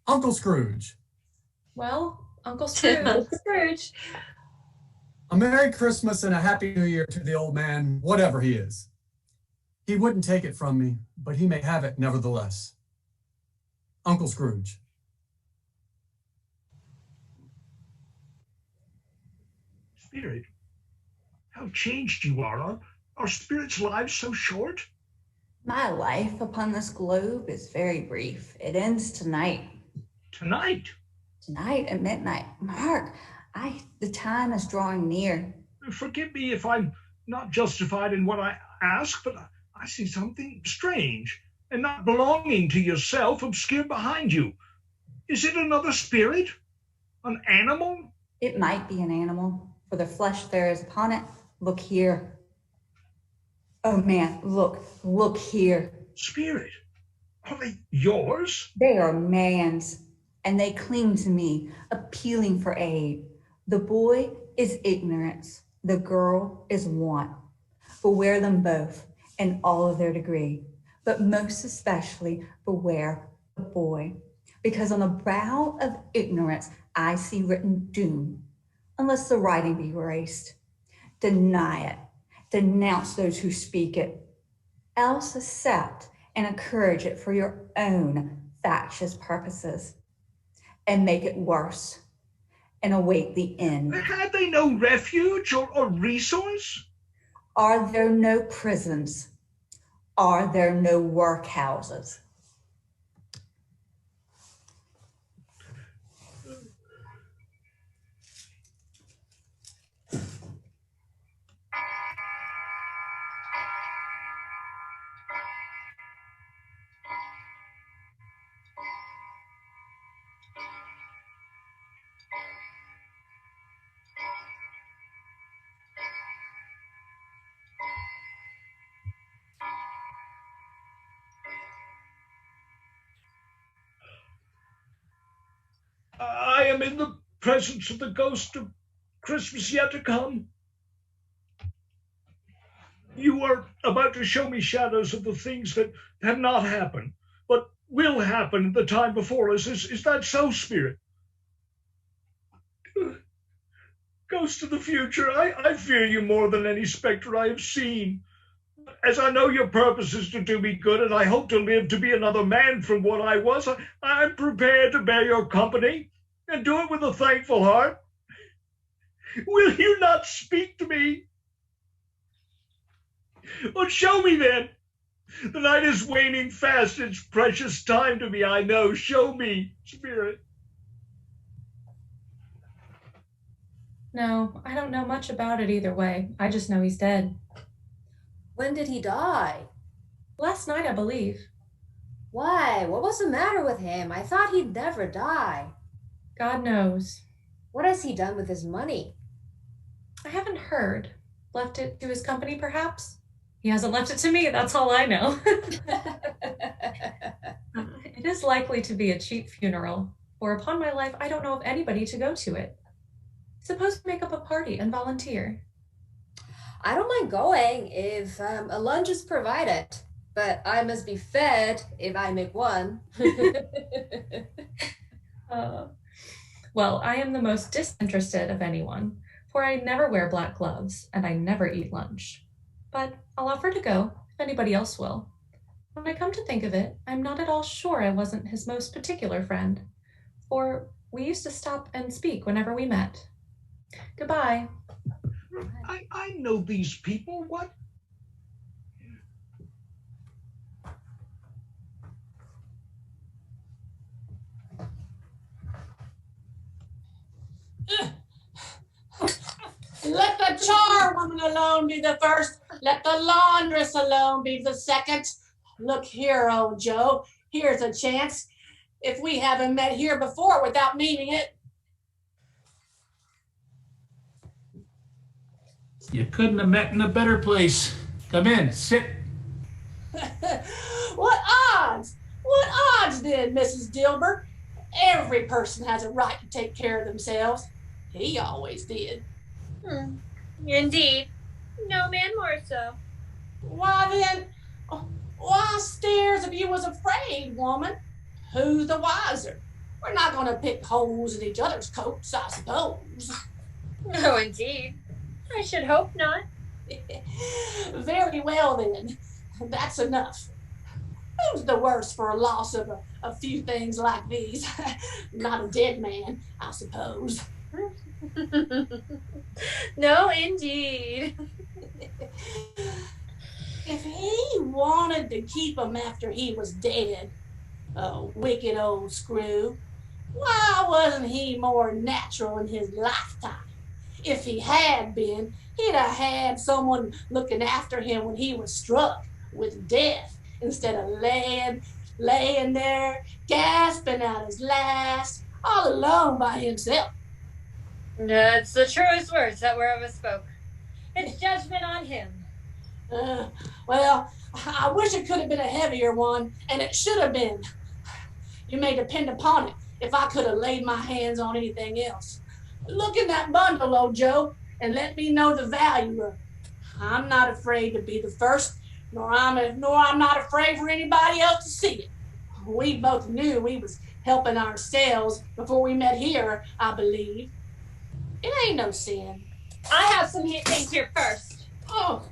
Uncle Scrooge. Well, Uncle Scrooge. Scrooge. A Merry Christmas and a Happy New Year to the old man, whatever he is. He wouldn't take it from me, but he may have it nevertheless. Uncle Scrooge. Spirit, how changed you are. Are spirits' lives so short? My life upon this globe is very brief. It ends tonight. Tonight? Tonight at midnight. Mark, the time is drawing near. Forgive me if I'm not justified in what I ask, but I see something strange and not belonging to yourself obscured behind you. Is it another spirit? An animal? It might be an animal, for the flesh there is upon it. Look here. Oh man, look here. Spirit? Are they yours? They are man's, and they cling to me, appealing for aid. The boy is ignorance, the girl is want. Beware them both in all of their degree, but most especially beware the boy, because on the brow of ignorance I see written doom, unless the writing be erased. Deny it, denounce those who speak it, else accept and encourage it for your own factious purposes, and make it worse, and await the end. Had they no refuge or resource? Are there no prisons? Are there no workhouses? I am in the presence of the ghost of Christmas yet to come. You are about to show me shadows of the things that have not happened, but will happen at the time before us. Is that so, Spirit? Ghost of the future, I fear you more than any specter I have seen. As I know your purpose is to do me good, and I hope to live to be another man from what I was, I'm prepared to bear your company and do it with a thankful heart. Will you not speak to me? Or show me then. The night is waning fast. It's precious time to me, I know. Show me, Spirit. No, I don't know much about it either way. I just know he's dead. When did he die? Last night, I believe. Why? What was the matter with him? I thought he'd never die. God knows. What has he done with his money? I haven't heard. Left it to his company, perhaps? He hasn't left it to me, that's all I know. It is likely to be a cheap funeral, for upon my life, I don't know of anybody to go to it. Suppose we make up a party and volunteer. I don't mind going if a lunch is provided, but I must be fed if I make one. Well, I am the most disinterested of anyone, for I never wear black gloves and I never eat lunch. But I'll offer to go if anybody else will. When I come to think of it, I'm not at all sure I wasn't his most particular friend, for we used to stop and speak whenever we met. Goodbye. I know these people. What? Let the charwoman alone be the first. Let the laundress alone be the second. Look here, old Joe. Here's a chance. If we haven't met here before without meaning it. You couldn't have met in a better place. Come in, sit. What odds? What odds then, Mrs. Dilbert? Every person has a right to take care of themselves. He always did. Indeed. No man more so. Why then, why stares if you was afraid, woman? Who's the wiser? We're not going to pick holes in each other's coats, I suppose. No, indeed. I should hope not. Very well then. That's enough. Who's the worse for a loss of a few things like these? Not a dead man, I suppose. No, indeed. If he wanted to keep him after he was dead, oh, wicked old screw, why wasn't he more natural in his lifetime? If he had been, he'd have had someone looking after him when he was struck with death, instead of laying there, gasping out his last, all alone by himself. That's the truest words that were ever spoke. It's judgment on him. Well, I wish it could have been a heavier one, and it should have been. You may depend upon it if I could have laid my hands on anything else. Look in that bundle, old Joe, and let me know the value of it. I'm not afraid to be the first, nor I'm not afraid for anybody else to see it. We both knew we was helping ourselves before we met here, I believe. It ain't no sin. I have some things here first. Oh.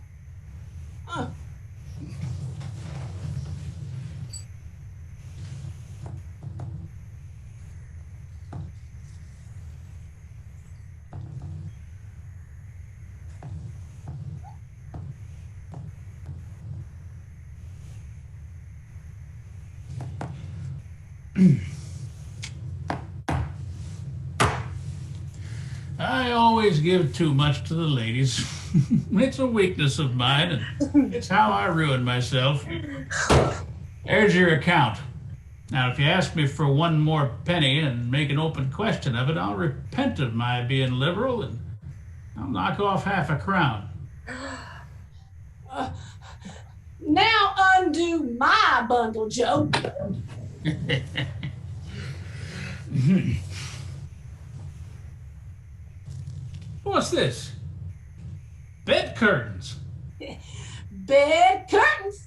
I always give too much to the ladies. It's a weakness of mine, and it's how I ruin myself. There's your account. Now, if you ask me for one more penny and make an open question of it, I'll repent of my being liberal, and I'll knock off half a crown. Now undo my bundle, Joe. What's this? Bed curtains. Bed curtains?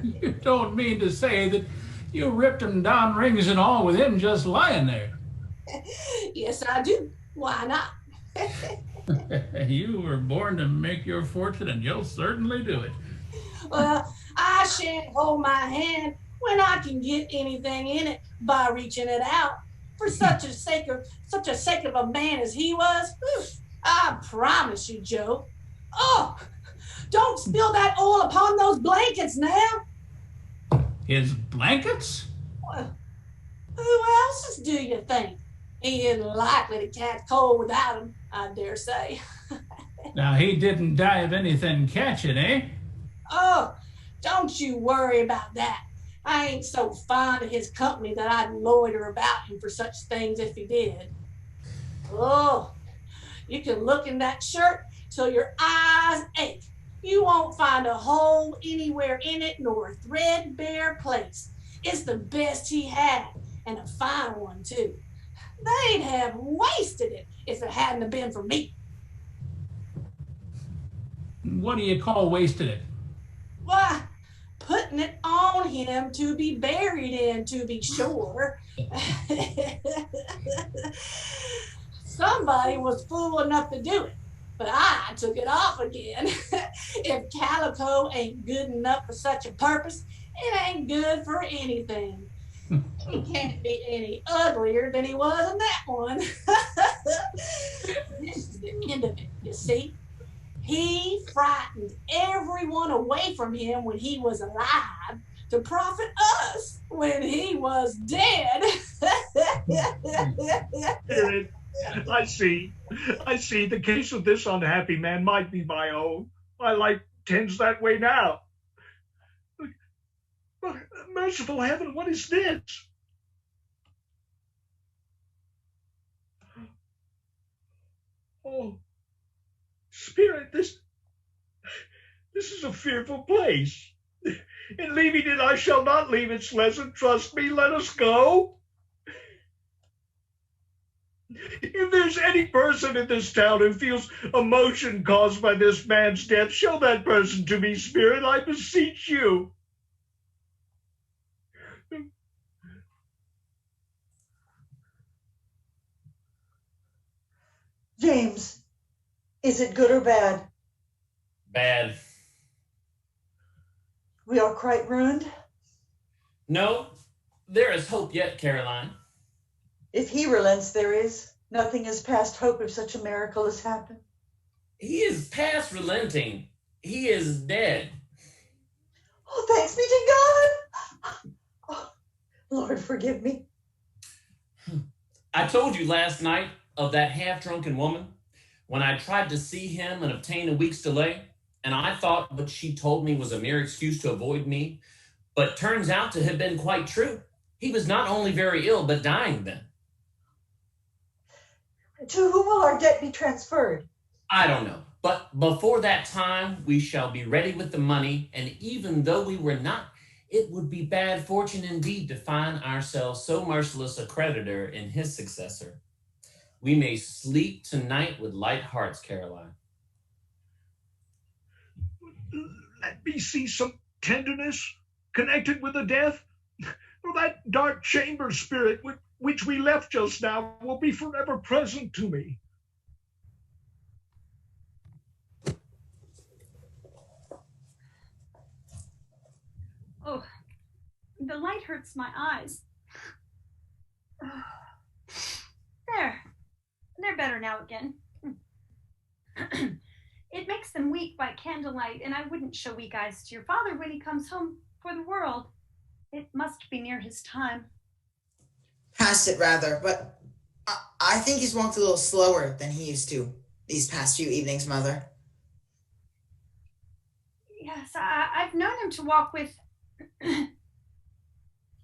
You don't mean to say that you ripped them down, rings and all, with him just lying there? Yes, I do. Why not? You were born to make your fortune, and you'll certainly do it. Well, I shan't hold my hand when I can get anything in it by reaching it out. For such a sake of a man as he was, I promise you, Joe. Oh, don't spill that oil upon those blankets now. His blankets? Well, who else's do you think? He isn't likely to catch cold without them, I dare say. Now, he didn't die of anything catching, eh? Oh, don't you worry about that. I ain't so fond of his company that I'd loiter about him for such things if he did. Oh, you can look in that shirt till your eyes ache. You won't find a hole anywhere in it nor a threadbare place. It's the best he had, and a fine one, too. They'd have wasted it if it hadn't have been for me. What do you call wasted it? Why, putting it on him to be buried in, to be sure. Somebody was fool enough to do it, but I took it off again. If calico ain't good enough for such a purpose, it ain't good for anything. He can't be any uglier than he was in that one. This is the end of it, you see. He frightened everyone away from him when he was alive to profit us when he was dead. Spirit, I see. The case of this unhappy man might be my own. My life tends that way now. But merciful heaven, what is this? Oh, Spirit, this is a fearful place. In leaving it, I shall not leave its lesson. Trust me, let us go. If there's any person in this town who feels emotion caused by this man's death, show that person to me, Spirit, I beseech you. James, is it good or bad? Bad. We are quite ruined? No, there is hope yet, Caroline. If he relents, there is. Nothing is past hope if such a miracle has happened. He is past relenting. He is dead. Oh, thanks be to God. Oh, Lord, forgive me. I told you last night of that half-drunken woman when I tried to see him and obtain a week's delay, and I thought what she told me was a mere excuse to avoid me, but turns out to have been quite true. He was not only very ill, but dying then. To whom will our debt be transferred? I don't know, but before that time, we shall be ready with the money, and even though we were not, it would be bad fortune indeed to find ourselves so merciless a creditor in his successor. We may sleep tonight with light hearts, Caroline. Let me see some tenderness connected with the death. Well, that dark chamber, Spirit, which we left just now, will be forever present to me. Oh, the light hurts my eyes. There. They're better now again. It makes them weak by candlelight, and I wouldn't show weak eyes to your father when he comes home for the world. It must be near his time. Past it, rather, but I think he's walked a little slower than he used to these past few evenings, Mother. Yes, I've known him to walk with...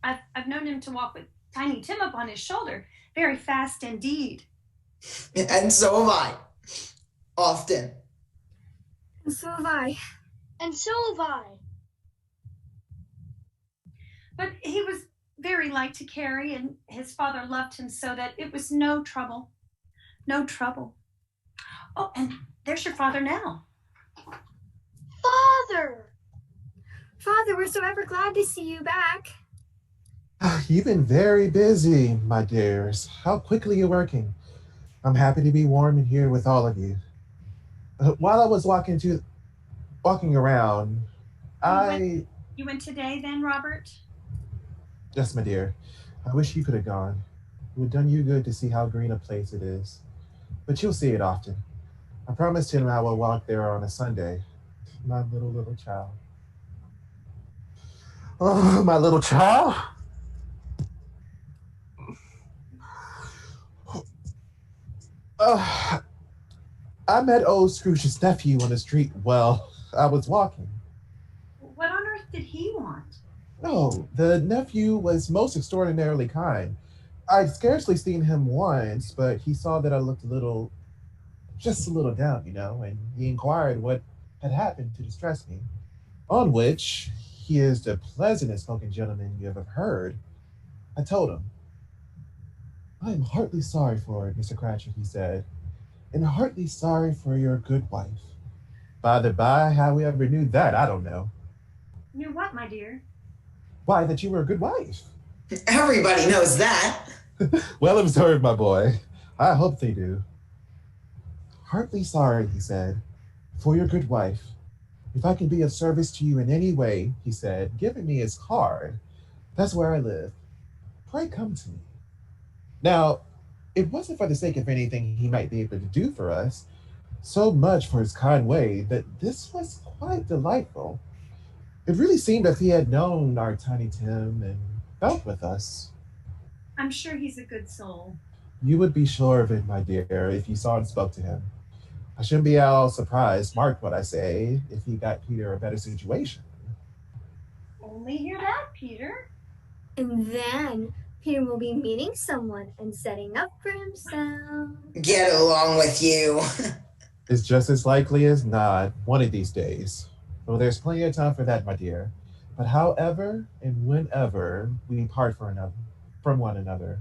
I've known him to walk with Tiny Tim up on his shoulder, very fast indeed. And so have I. Often. And so have I. And so have I. But he was very light to carry, and his father loved him so that it was no trouble. No trouble. Oh, and there's your father now. Father! Father, we're so ever glad to see you back. You've been very busy, my dears. How quickly you're working. I'm happy to be warm in here with all of you. While I was walking around, You went today then, Robert? Yes, my dear. I wish you could have gone. It would have done you good to see how green a place it is. But you'll see it often. I promised him I will walk there on a Sunday. My little child. Oh, my little child. I met old Scrooge's nephew on the street while I was walking. What on earth did he want? No, the nephew was most extraordinarily kind. I'd scarcely seen him once, but he saw that I looked just a little down, and he inquired what had happened to distress me. On which, he is the pleasantest spoken gentleman you ever heard. I told him, I am heartily sorry for it, Mr. Cratchit, he said, and heartily sorry for your good wife. By the by, how we ever knew that, I don't know. Knew what, my dear? Why, that you were a good wife. Everybody knows that. Well observed, my boy. I hope they do. Heartily sorry, he said, for your good wife. If I can be of service to you in any way, he said, giving me his card. That's where I live. pray come to me. Now, it wasn't for the sake of anything he might be able to do for us, so much for his kind way that this was quite delightful. It really seemed as if he had known our Tiny Tim and felt with us. I'm sure he's a good soul. You would be sure of it, my dear, if you saw and spoke to him. I shouldn't be at all surprised, mark what I say, if he got Peter a better situation. Only hear that, Peter. And then Peter will be meeting someone and setting up for himself. Get along with you. It's just as likely as not, one of these days. Well, there's plenty of time for that, my dear. But however and whenever we part from one another,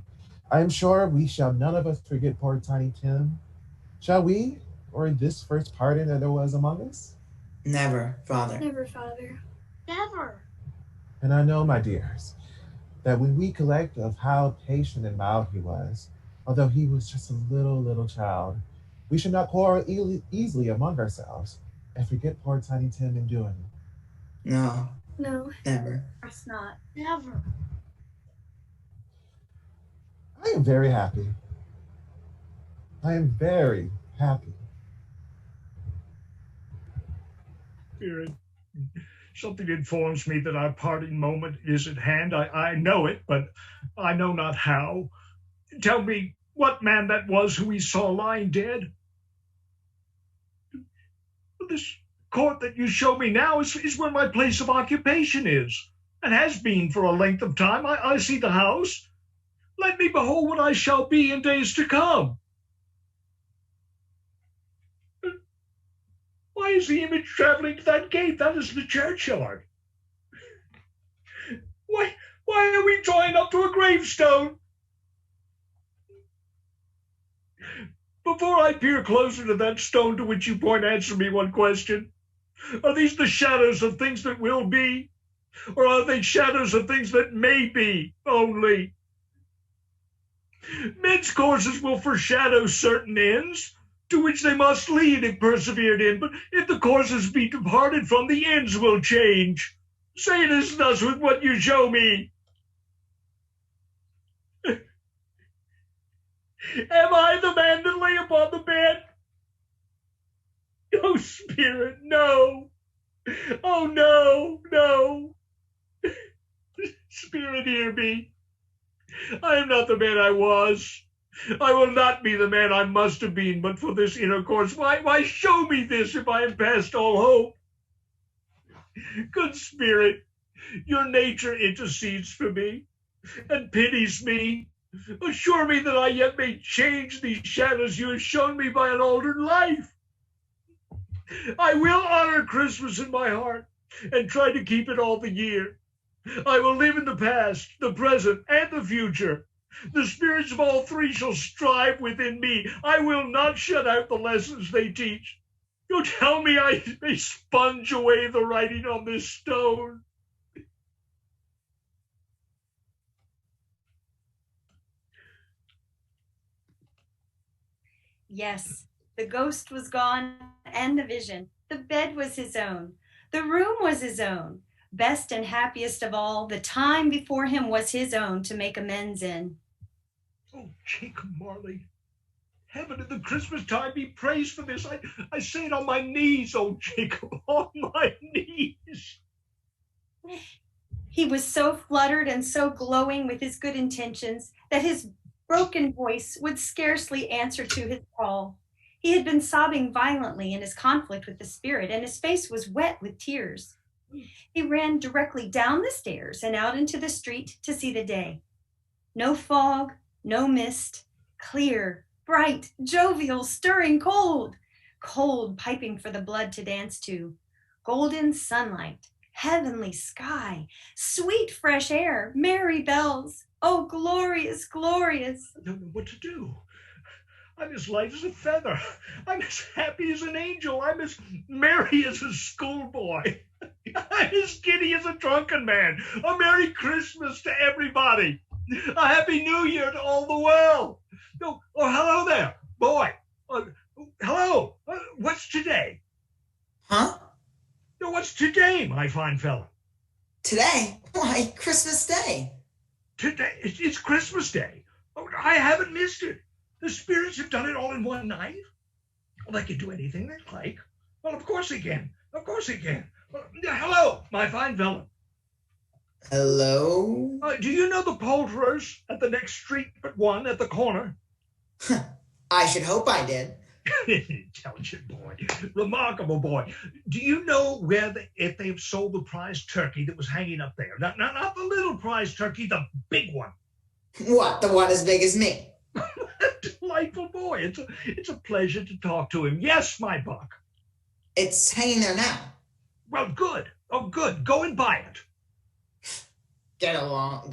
I am sure we shall none of us forget poor Tiny Tim. Shall we? Or this first parting that there was among us? Never, Father. Never, Father. Never. And I know, my dears, that when we collect of how patient and mild he was, although he was just a little child, we should not quarrel easily among ourselves and forget poor Tiny Tim in doing it. No. No. Never. Of course not. Never. I am very happy. I am very happy. Spirit, something informs me that our parting moment is at hand. I know it, but I know not how. Tell me what man that was who we saw lying dead. This court that you show me now is where my place of occupation is, and has been for a length of time. I see the house. Let me behold what I shall be in days to come. Why is the image traveling to that gate? That is the churchyard. Why are we drawing up to a gravestone? Before I peer closer to that stone to which you point, answer me one question. Are these the shadows of things that will be? Or are they shadows of things that may be only? Men's courses will foreshadow certain ends, to which they must lead if persevered in, but if the courses be departed from, the ends will change. Say it is thus with what you show me. Am I the man that lay upon the bed? Oh, Spirit, no. Oh, no. Spirit, hear me. I am not the man I was. I will not be the man I must have been, but for this intercourse. Why show me this if I am past all hope? Good Spirit, your nature intercedes for me and pities me. Assure me that I yet may change these shadows you have shown me by an altered life. I will honor Christmas in my heart and try to keep it all the year. I will live in the past, the present, and the future. The spirits of all three shall strive within me. I will not shut out the lessons they teach. You tell me I may sponge away the writing on this stone. Yes, the ghost was gone and the vision. The bed was his own. The room was his own. Best and happiest of all, the time before him was his own to make amends in. Oh, Jacob Marley, heaven at the Christmas time be praised for this. I say it on my knees, oh Jacob, on my knees. He was so fluttered and so glowing with his good intentions that his broken voice would scarcely answer to his call. He had been sobbing violently in his conflict with the spirit, and his face was wet with tears. He ran directly down the stairs and out into the street to see the day. No fog, no mist, clear, bright, jovial, stirring cold, cold piping for the blood to dance to, golden sunlight, heavenly sky, sweet fresh air, merry bells. Oh, glorious, glorious. I don't know what to do. I'm as light as a feather. I'm as happy as an angel. I'm as merry as a schoolboy. I'm as giddy as a drunken man. A Merry Christmas to everybody. A Happy New Year to all the world. Oh, hello there, boy. Hello. What's today? Huh? What's today, my fine fellow? Today? Why, Christmas Day. Today, it's Christmas Day. Oh, I haven't missed it. The spirits have done it all in one night. Well, they can do anything they like. Well, of course they can. Of course they can. Well, hello, my fine fellow. Hello? Do you know the poulterers at the next street but one at the corner? I should hope I did. Intelligent boy. Remarkable boy. Do you know if they've sold the prize turkey that was hanging up there? Not the little prize turkey, the big one. What, the one as big as me? Delightful boy. It's a pleasure to talk to him. Yes, my buck. It's hanging there now. Well, good. Oh, good. Go and buy it. Go on.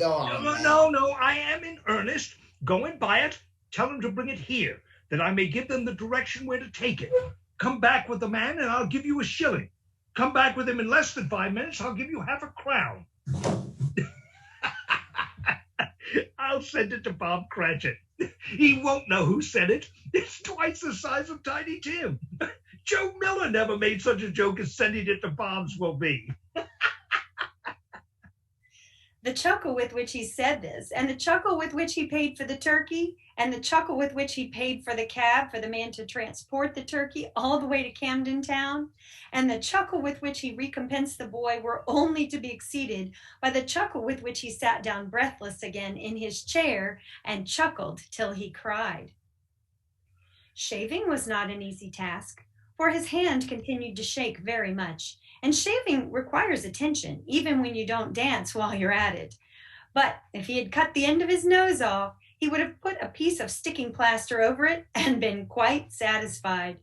No, I am in earnest. Go and buy it. Tell them to bring it here, that I may give them the direction where to take it. Come back with the man, and I'll give you a shilling. Come back with him in less than 5 minutes, I'll give you half a crown. I'll send it to Bob Cratchit. He won't know who said it. It's twice the size of Tiny Tim. Joe Miller never made such a joke as sending it to Bob's will be. The chuckle with which he said this, and the chuckle with which he paid for the turkey, and the chuckle with which he paid for the cab for the man to transport the turkey all the way to Camden Town, and the chuckle with which he recompensed the boy were only to be exceeded by the chuckle with which he sat down breathless again in his chair and chuckled till he cried. Shaving was not an easy task, for his hand continued to shake very much, and shaving requires attention, even when you don't dance while you're at it. But if he had cut the end of his nose off, he would have put a piece of sticking plaster over it and been quite satisfied.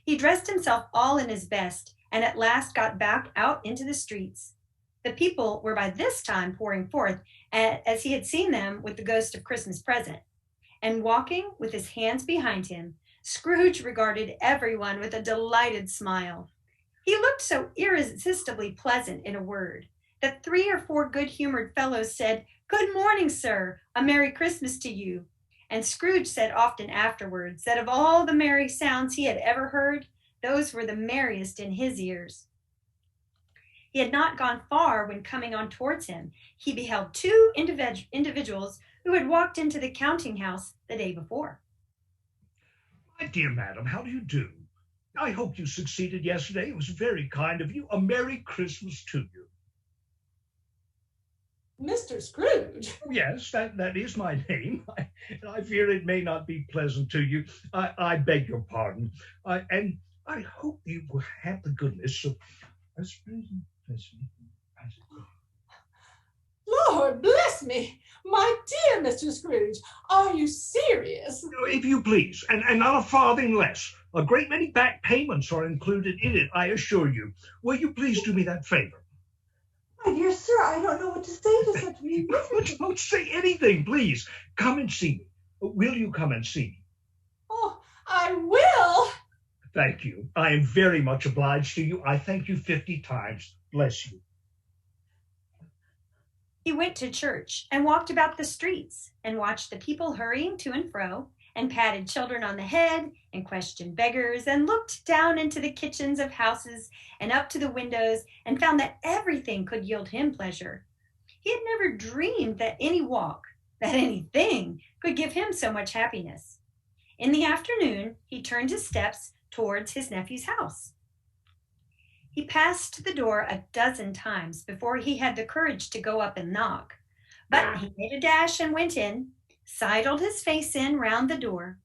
He dressed himself all in his best, and at last got back out into the streets. The people were by this time pouring forth, as he had seen them with the Ghost of Christmas Present. And walking with his hands behind him, Scrooge regarded everyone with a delighted smile. He looked so irresistibly pleasant, in a word, that 3 or 4 good-humored fellows said, "Good morning, sir, a Merry Christmas to you." And Scrooge said often afterwards that of all the merry sounds he had ever heard, those were the merriest in his ears. He had not gone far when, coming on towards him, he beheld 2 individuals who had walked into the counting house the day before. My dear madam, how do you do? I hope you succeeded yesterday. It was very kind of you. A Merry Christmas to you. Mr. Scrooge? Yes, that is my name. I fear it may not be pleasant to you. I beg your pardon. And I hope you will have the goodness of... Lord bless me! My dear Mr. Scrooge, are you serious? If you please, and not a farthing less. A great many back payments are included in it, I assure you. Will you please do me that favor? My dear sir, I don't know what to say to such magnificence. Don't say anything, please. Come and see me. Will you come and see me? Oh, I will. Thank you. I am very much obliged to you. I thank you 50 times. Bless you. He went to church and walked about the streets and watched the people hurrying to and fro, and patted children on the head and questioned beggars, and looked down into the kitchens of houses and up to the windows, and found that everything could yield him pleasure. He had never dreamed that any walk, that anything, could give him so much happiness. In the afternoon, he turned his steps towards his nephew's house. He passed the door a dozen times before he had the courage to go up and knock, but he made a dash and went in, sidled his face in round the door.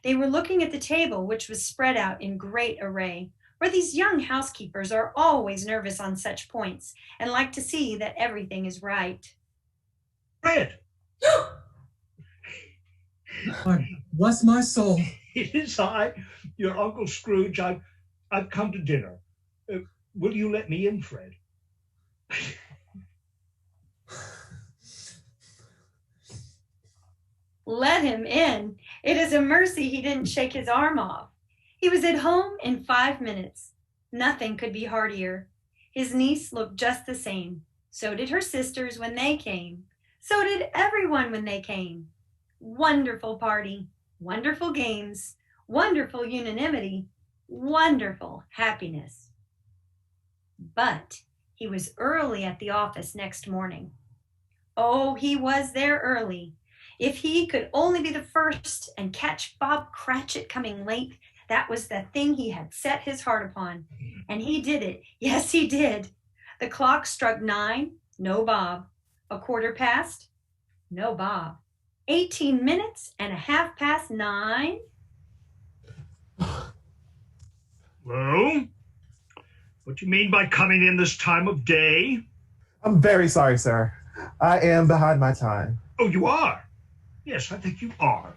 They were looking at the table, which was spread out in great array, for these young housekeepers are always nervous on such points and like to see that everything is right. Fred! Bless my soul. It is I, your Uncle Scrooge. I've come to dinner. Will you let me in, Fred? Let him in. It is a mercy he didn't shake his arm off. He was at home in 5 minutes. Nothing could be heartier. His niece looked just the same. So did her sisters when they came. So did everyone when they came. Wonderful party, wonderful games, wonderful unanimity, wonderful happiness. But he was early at the office next morning. Oh, he was there early. If he could only be the first and catch Bob Cratchit coming late, that was the thing he had set his heart upon. And he did it. Yes, he did. The clock struck 9, no Bob. A quarter past, no Bob. 18 minutes and a half past 9. Well, what do you mean by coming in this time of day? I'm very sorry, sir. I am behind my time. Oh, you are? Yes, I think you are.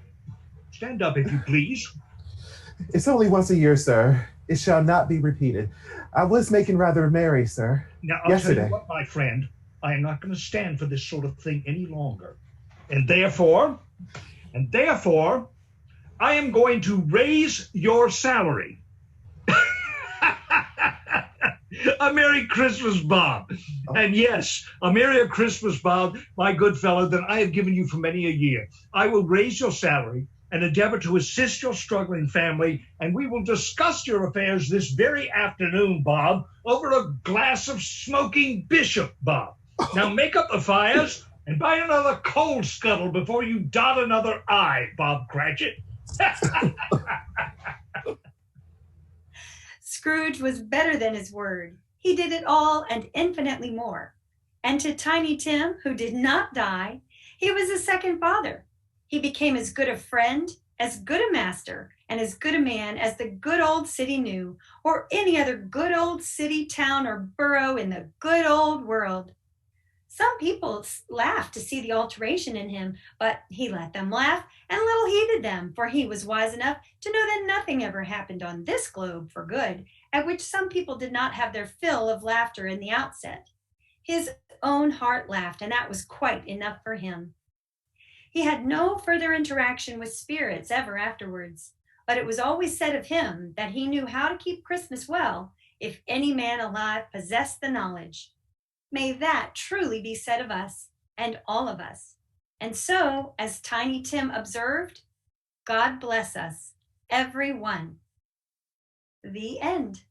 Stand up, if you please. It's only once a year, sir. It shall not be repeated. I was making rather merry, sir. Now, I'll yesterday. tell you what, my friend, I am not going to stand for this sort of thing any longer. And therefore, I am going to raise your salary. A Merry Christmas, Bob. And yes, a Merry Christmas, Bob, my good fellow, that I have given you for many a year. I will raise your salary and endeavor to assist your struggling family, and we will discuss your affairs this very afternoon, Bob, over a glass of smoking Bishop, Bob. Now make up the fires and buy another coal scuttle before you dot another I, Bob Cratchit. Scrooge was better than his word. He did it all and infinitely more. And to Tiny Tim, who did not die, he was a second father. He became as good a friend, as good a master, and as good a man as the good old city knew, or any other good old city, town, or borough in the good old world. Some people laughed to see the alteration in him, but he let them laugh and little heeded them, for he was wise enough to know that nothing ever happened on this globe for good, at which some people did not have their fill of laughter in the outset. His own heart laughed, and that was quite enough for him. He had no further interaction with spirits ever afterwards, but it was always said of him that he knew how to keep Christmas well, if any man alive possessed the knowledge. May that truly be said of us, and all of us. And so, as Tiny Tim observed, God bless us, every one. The end.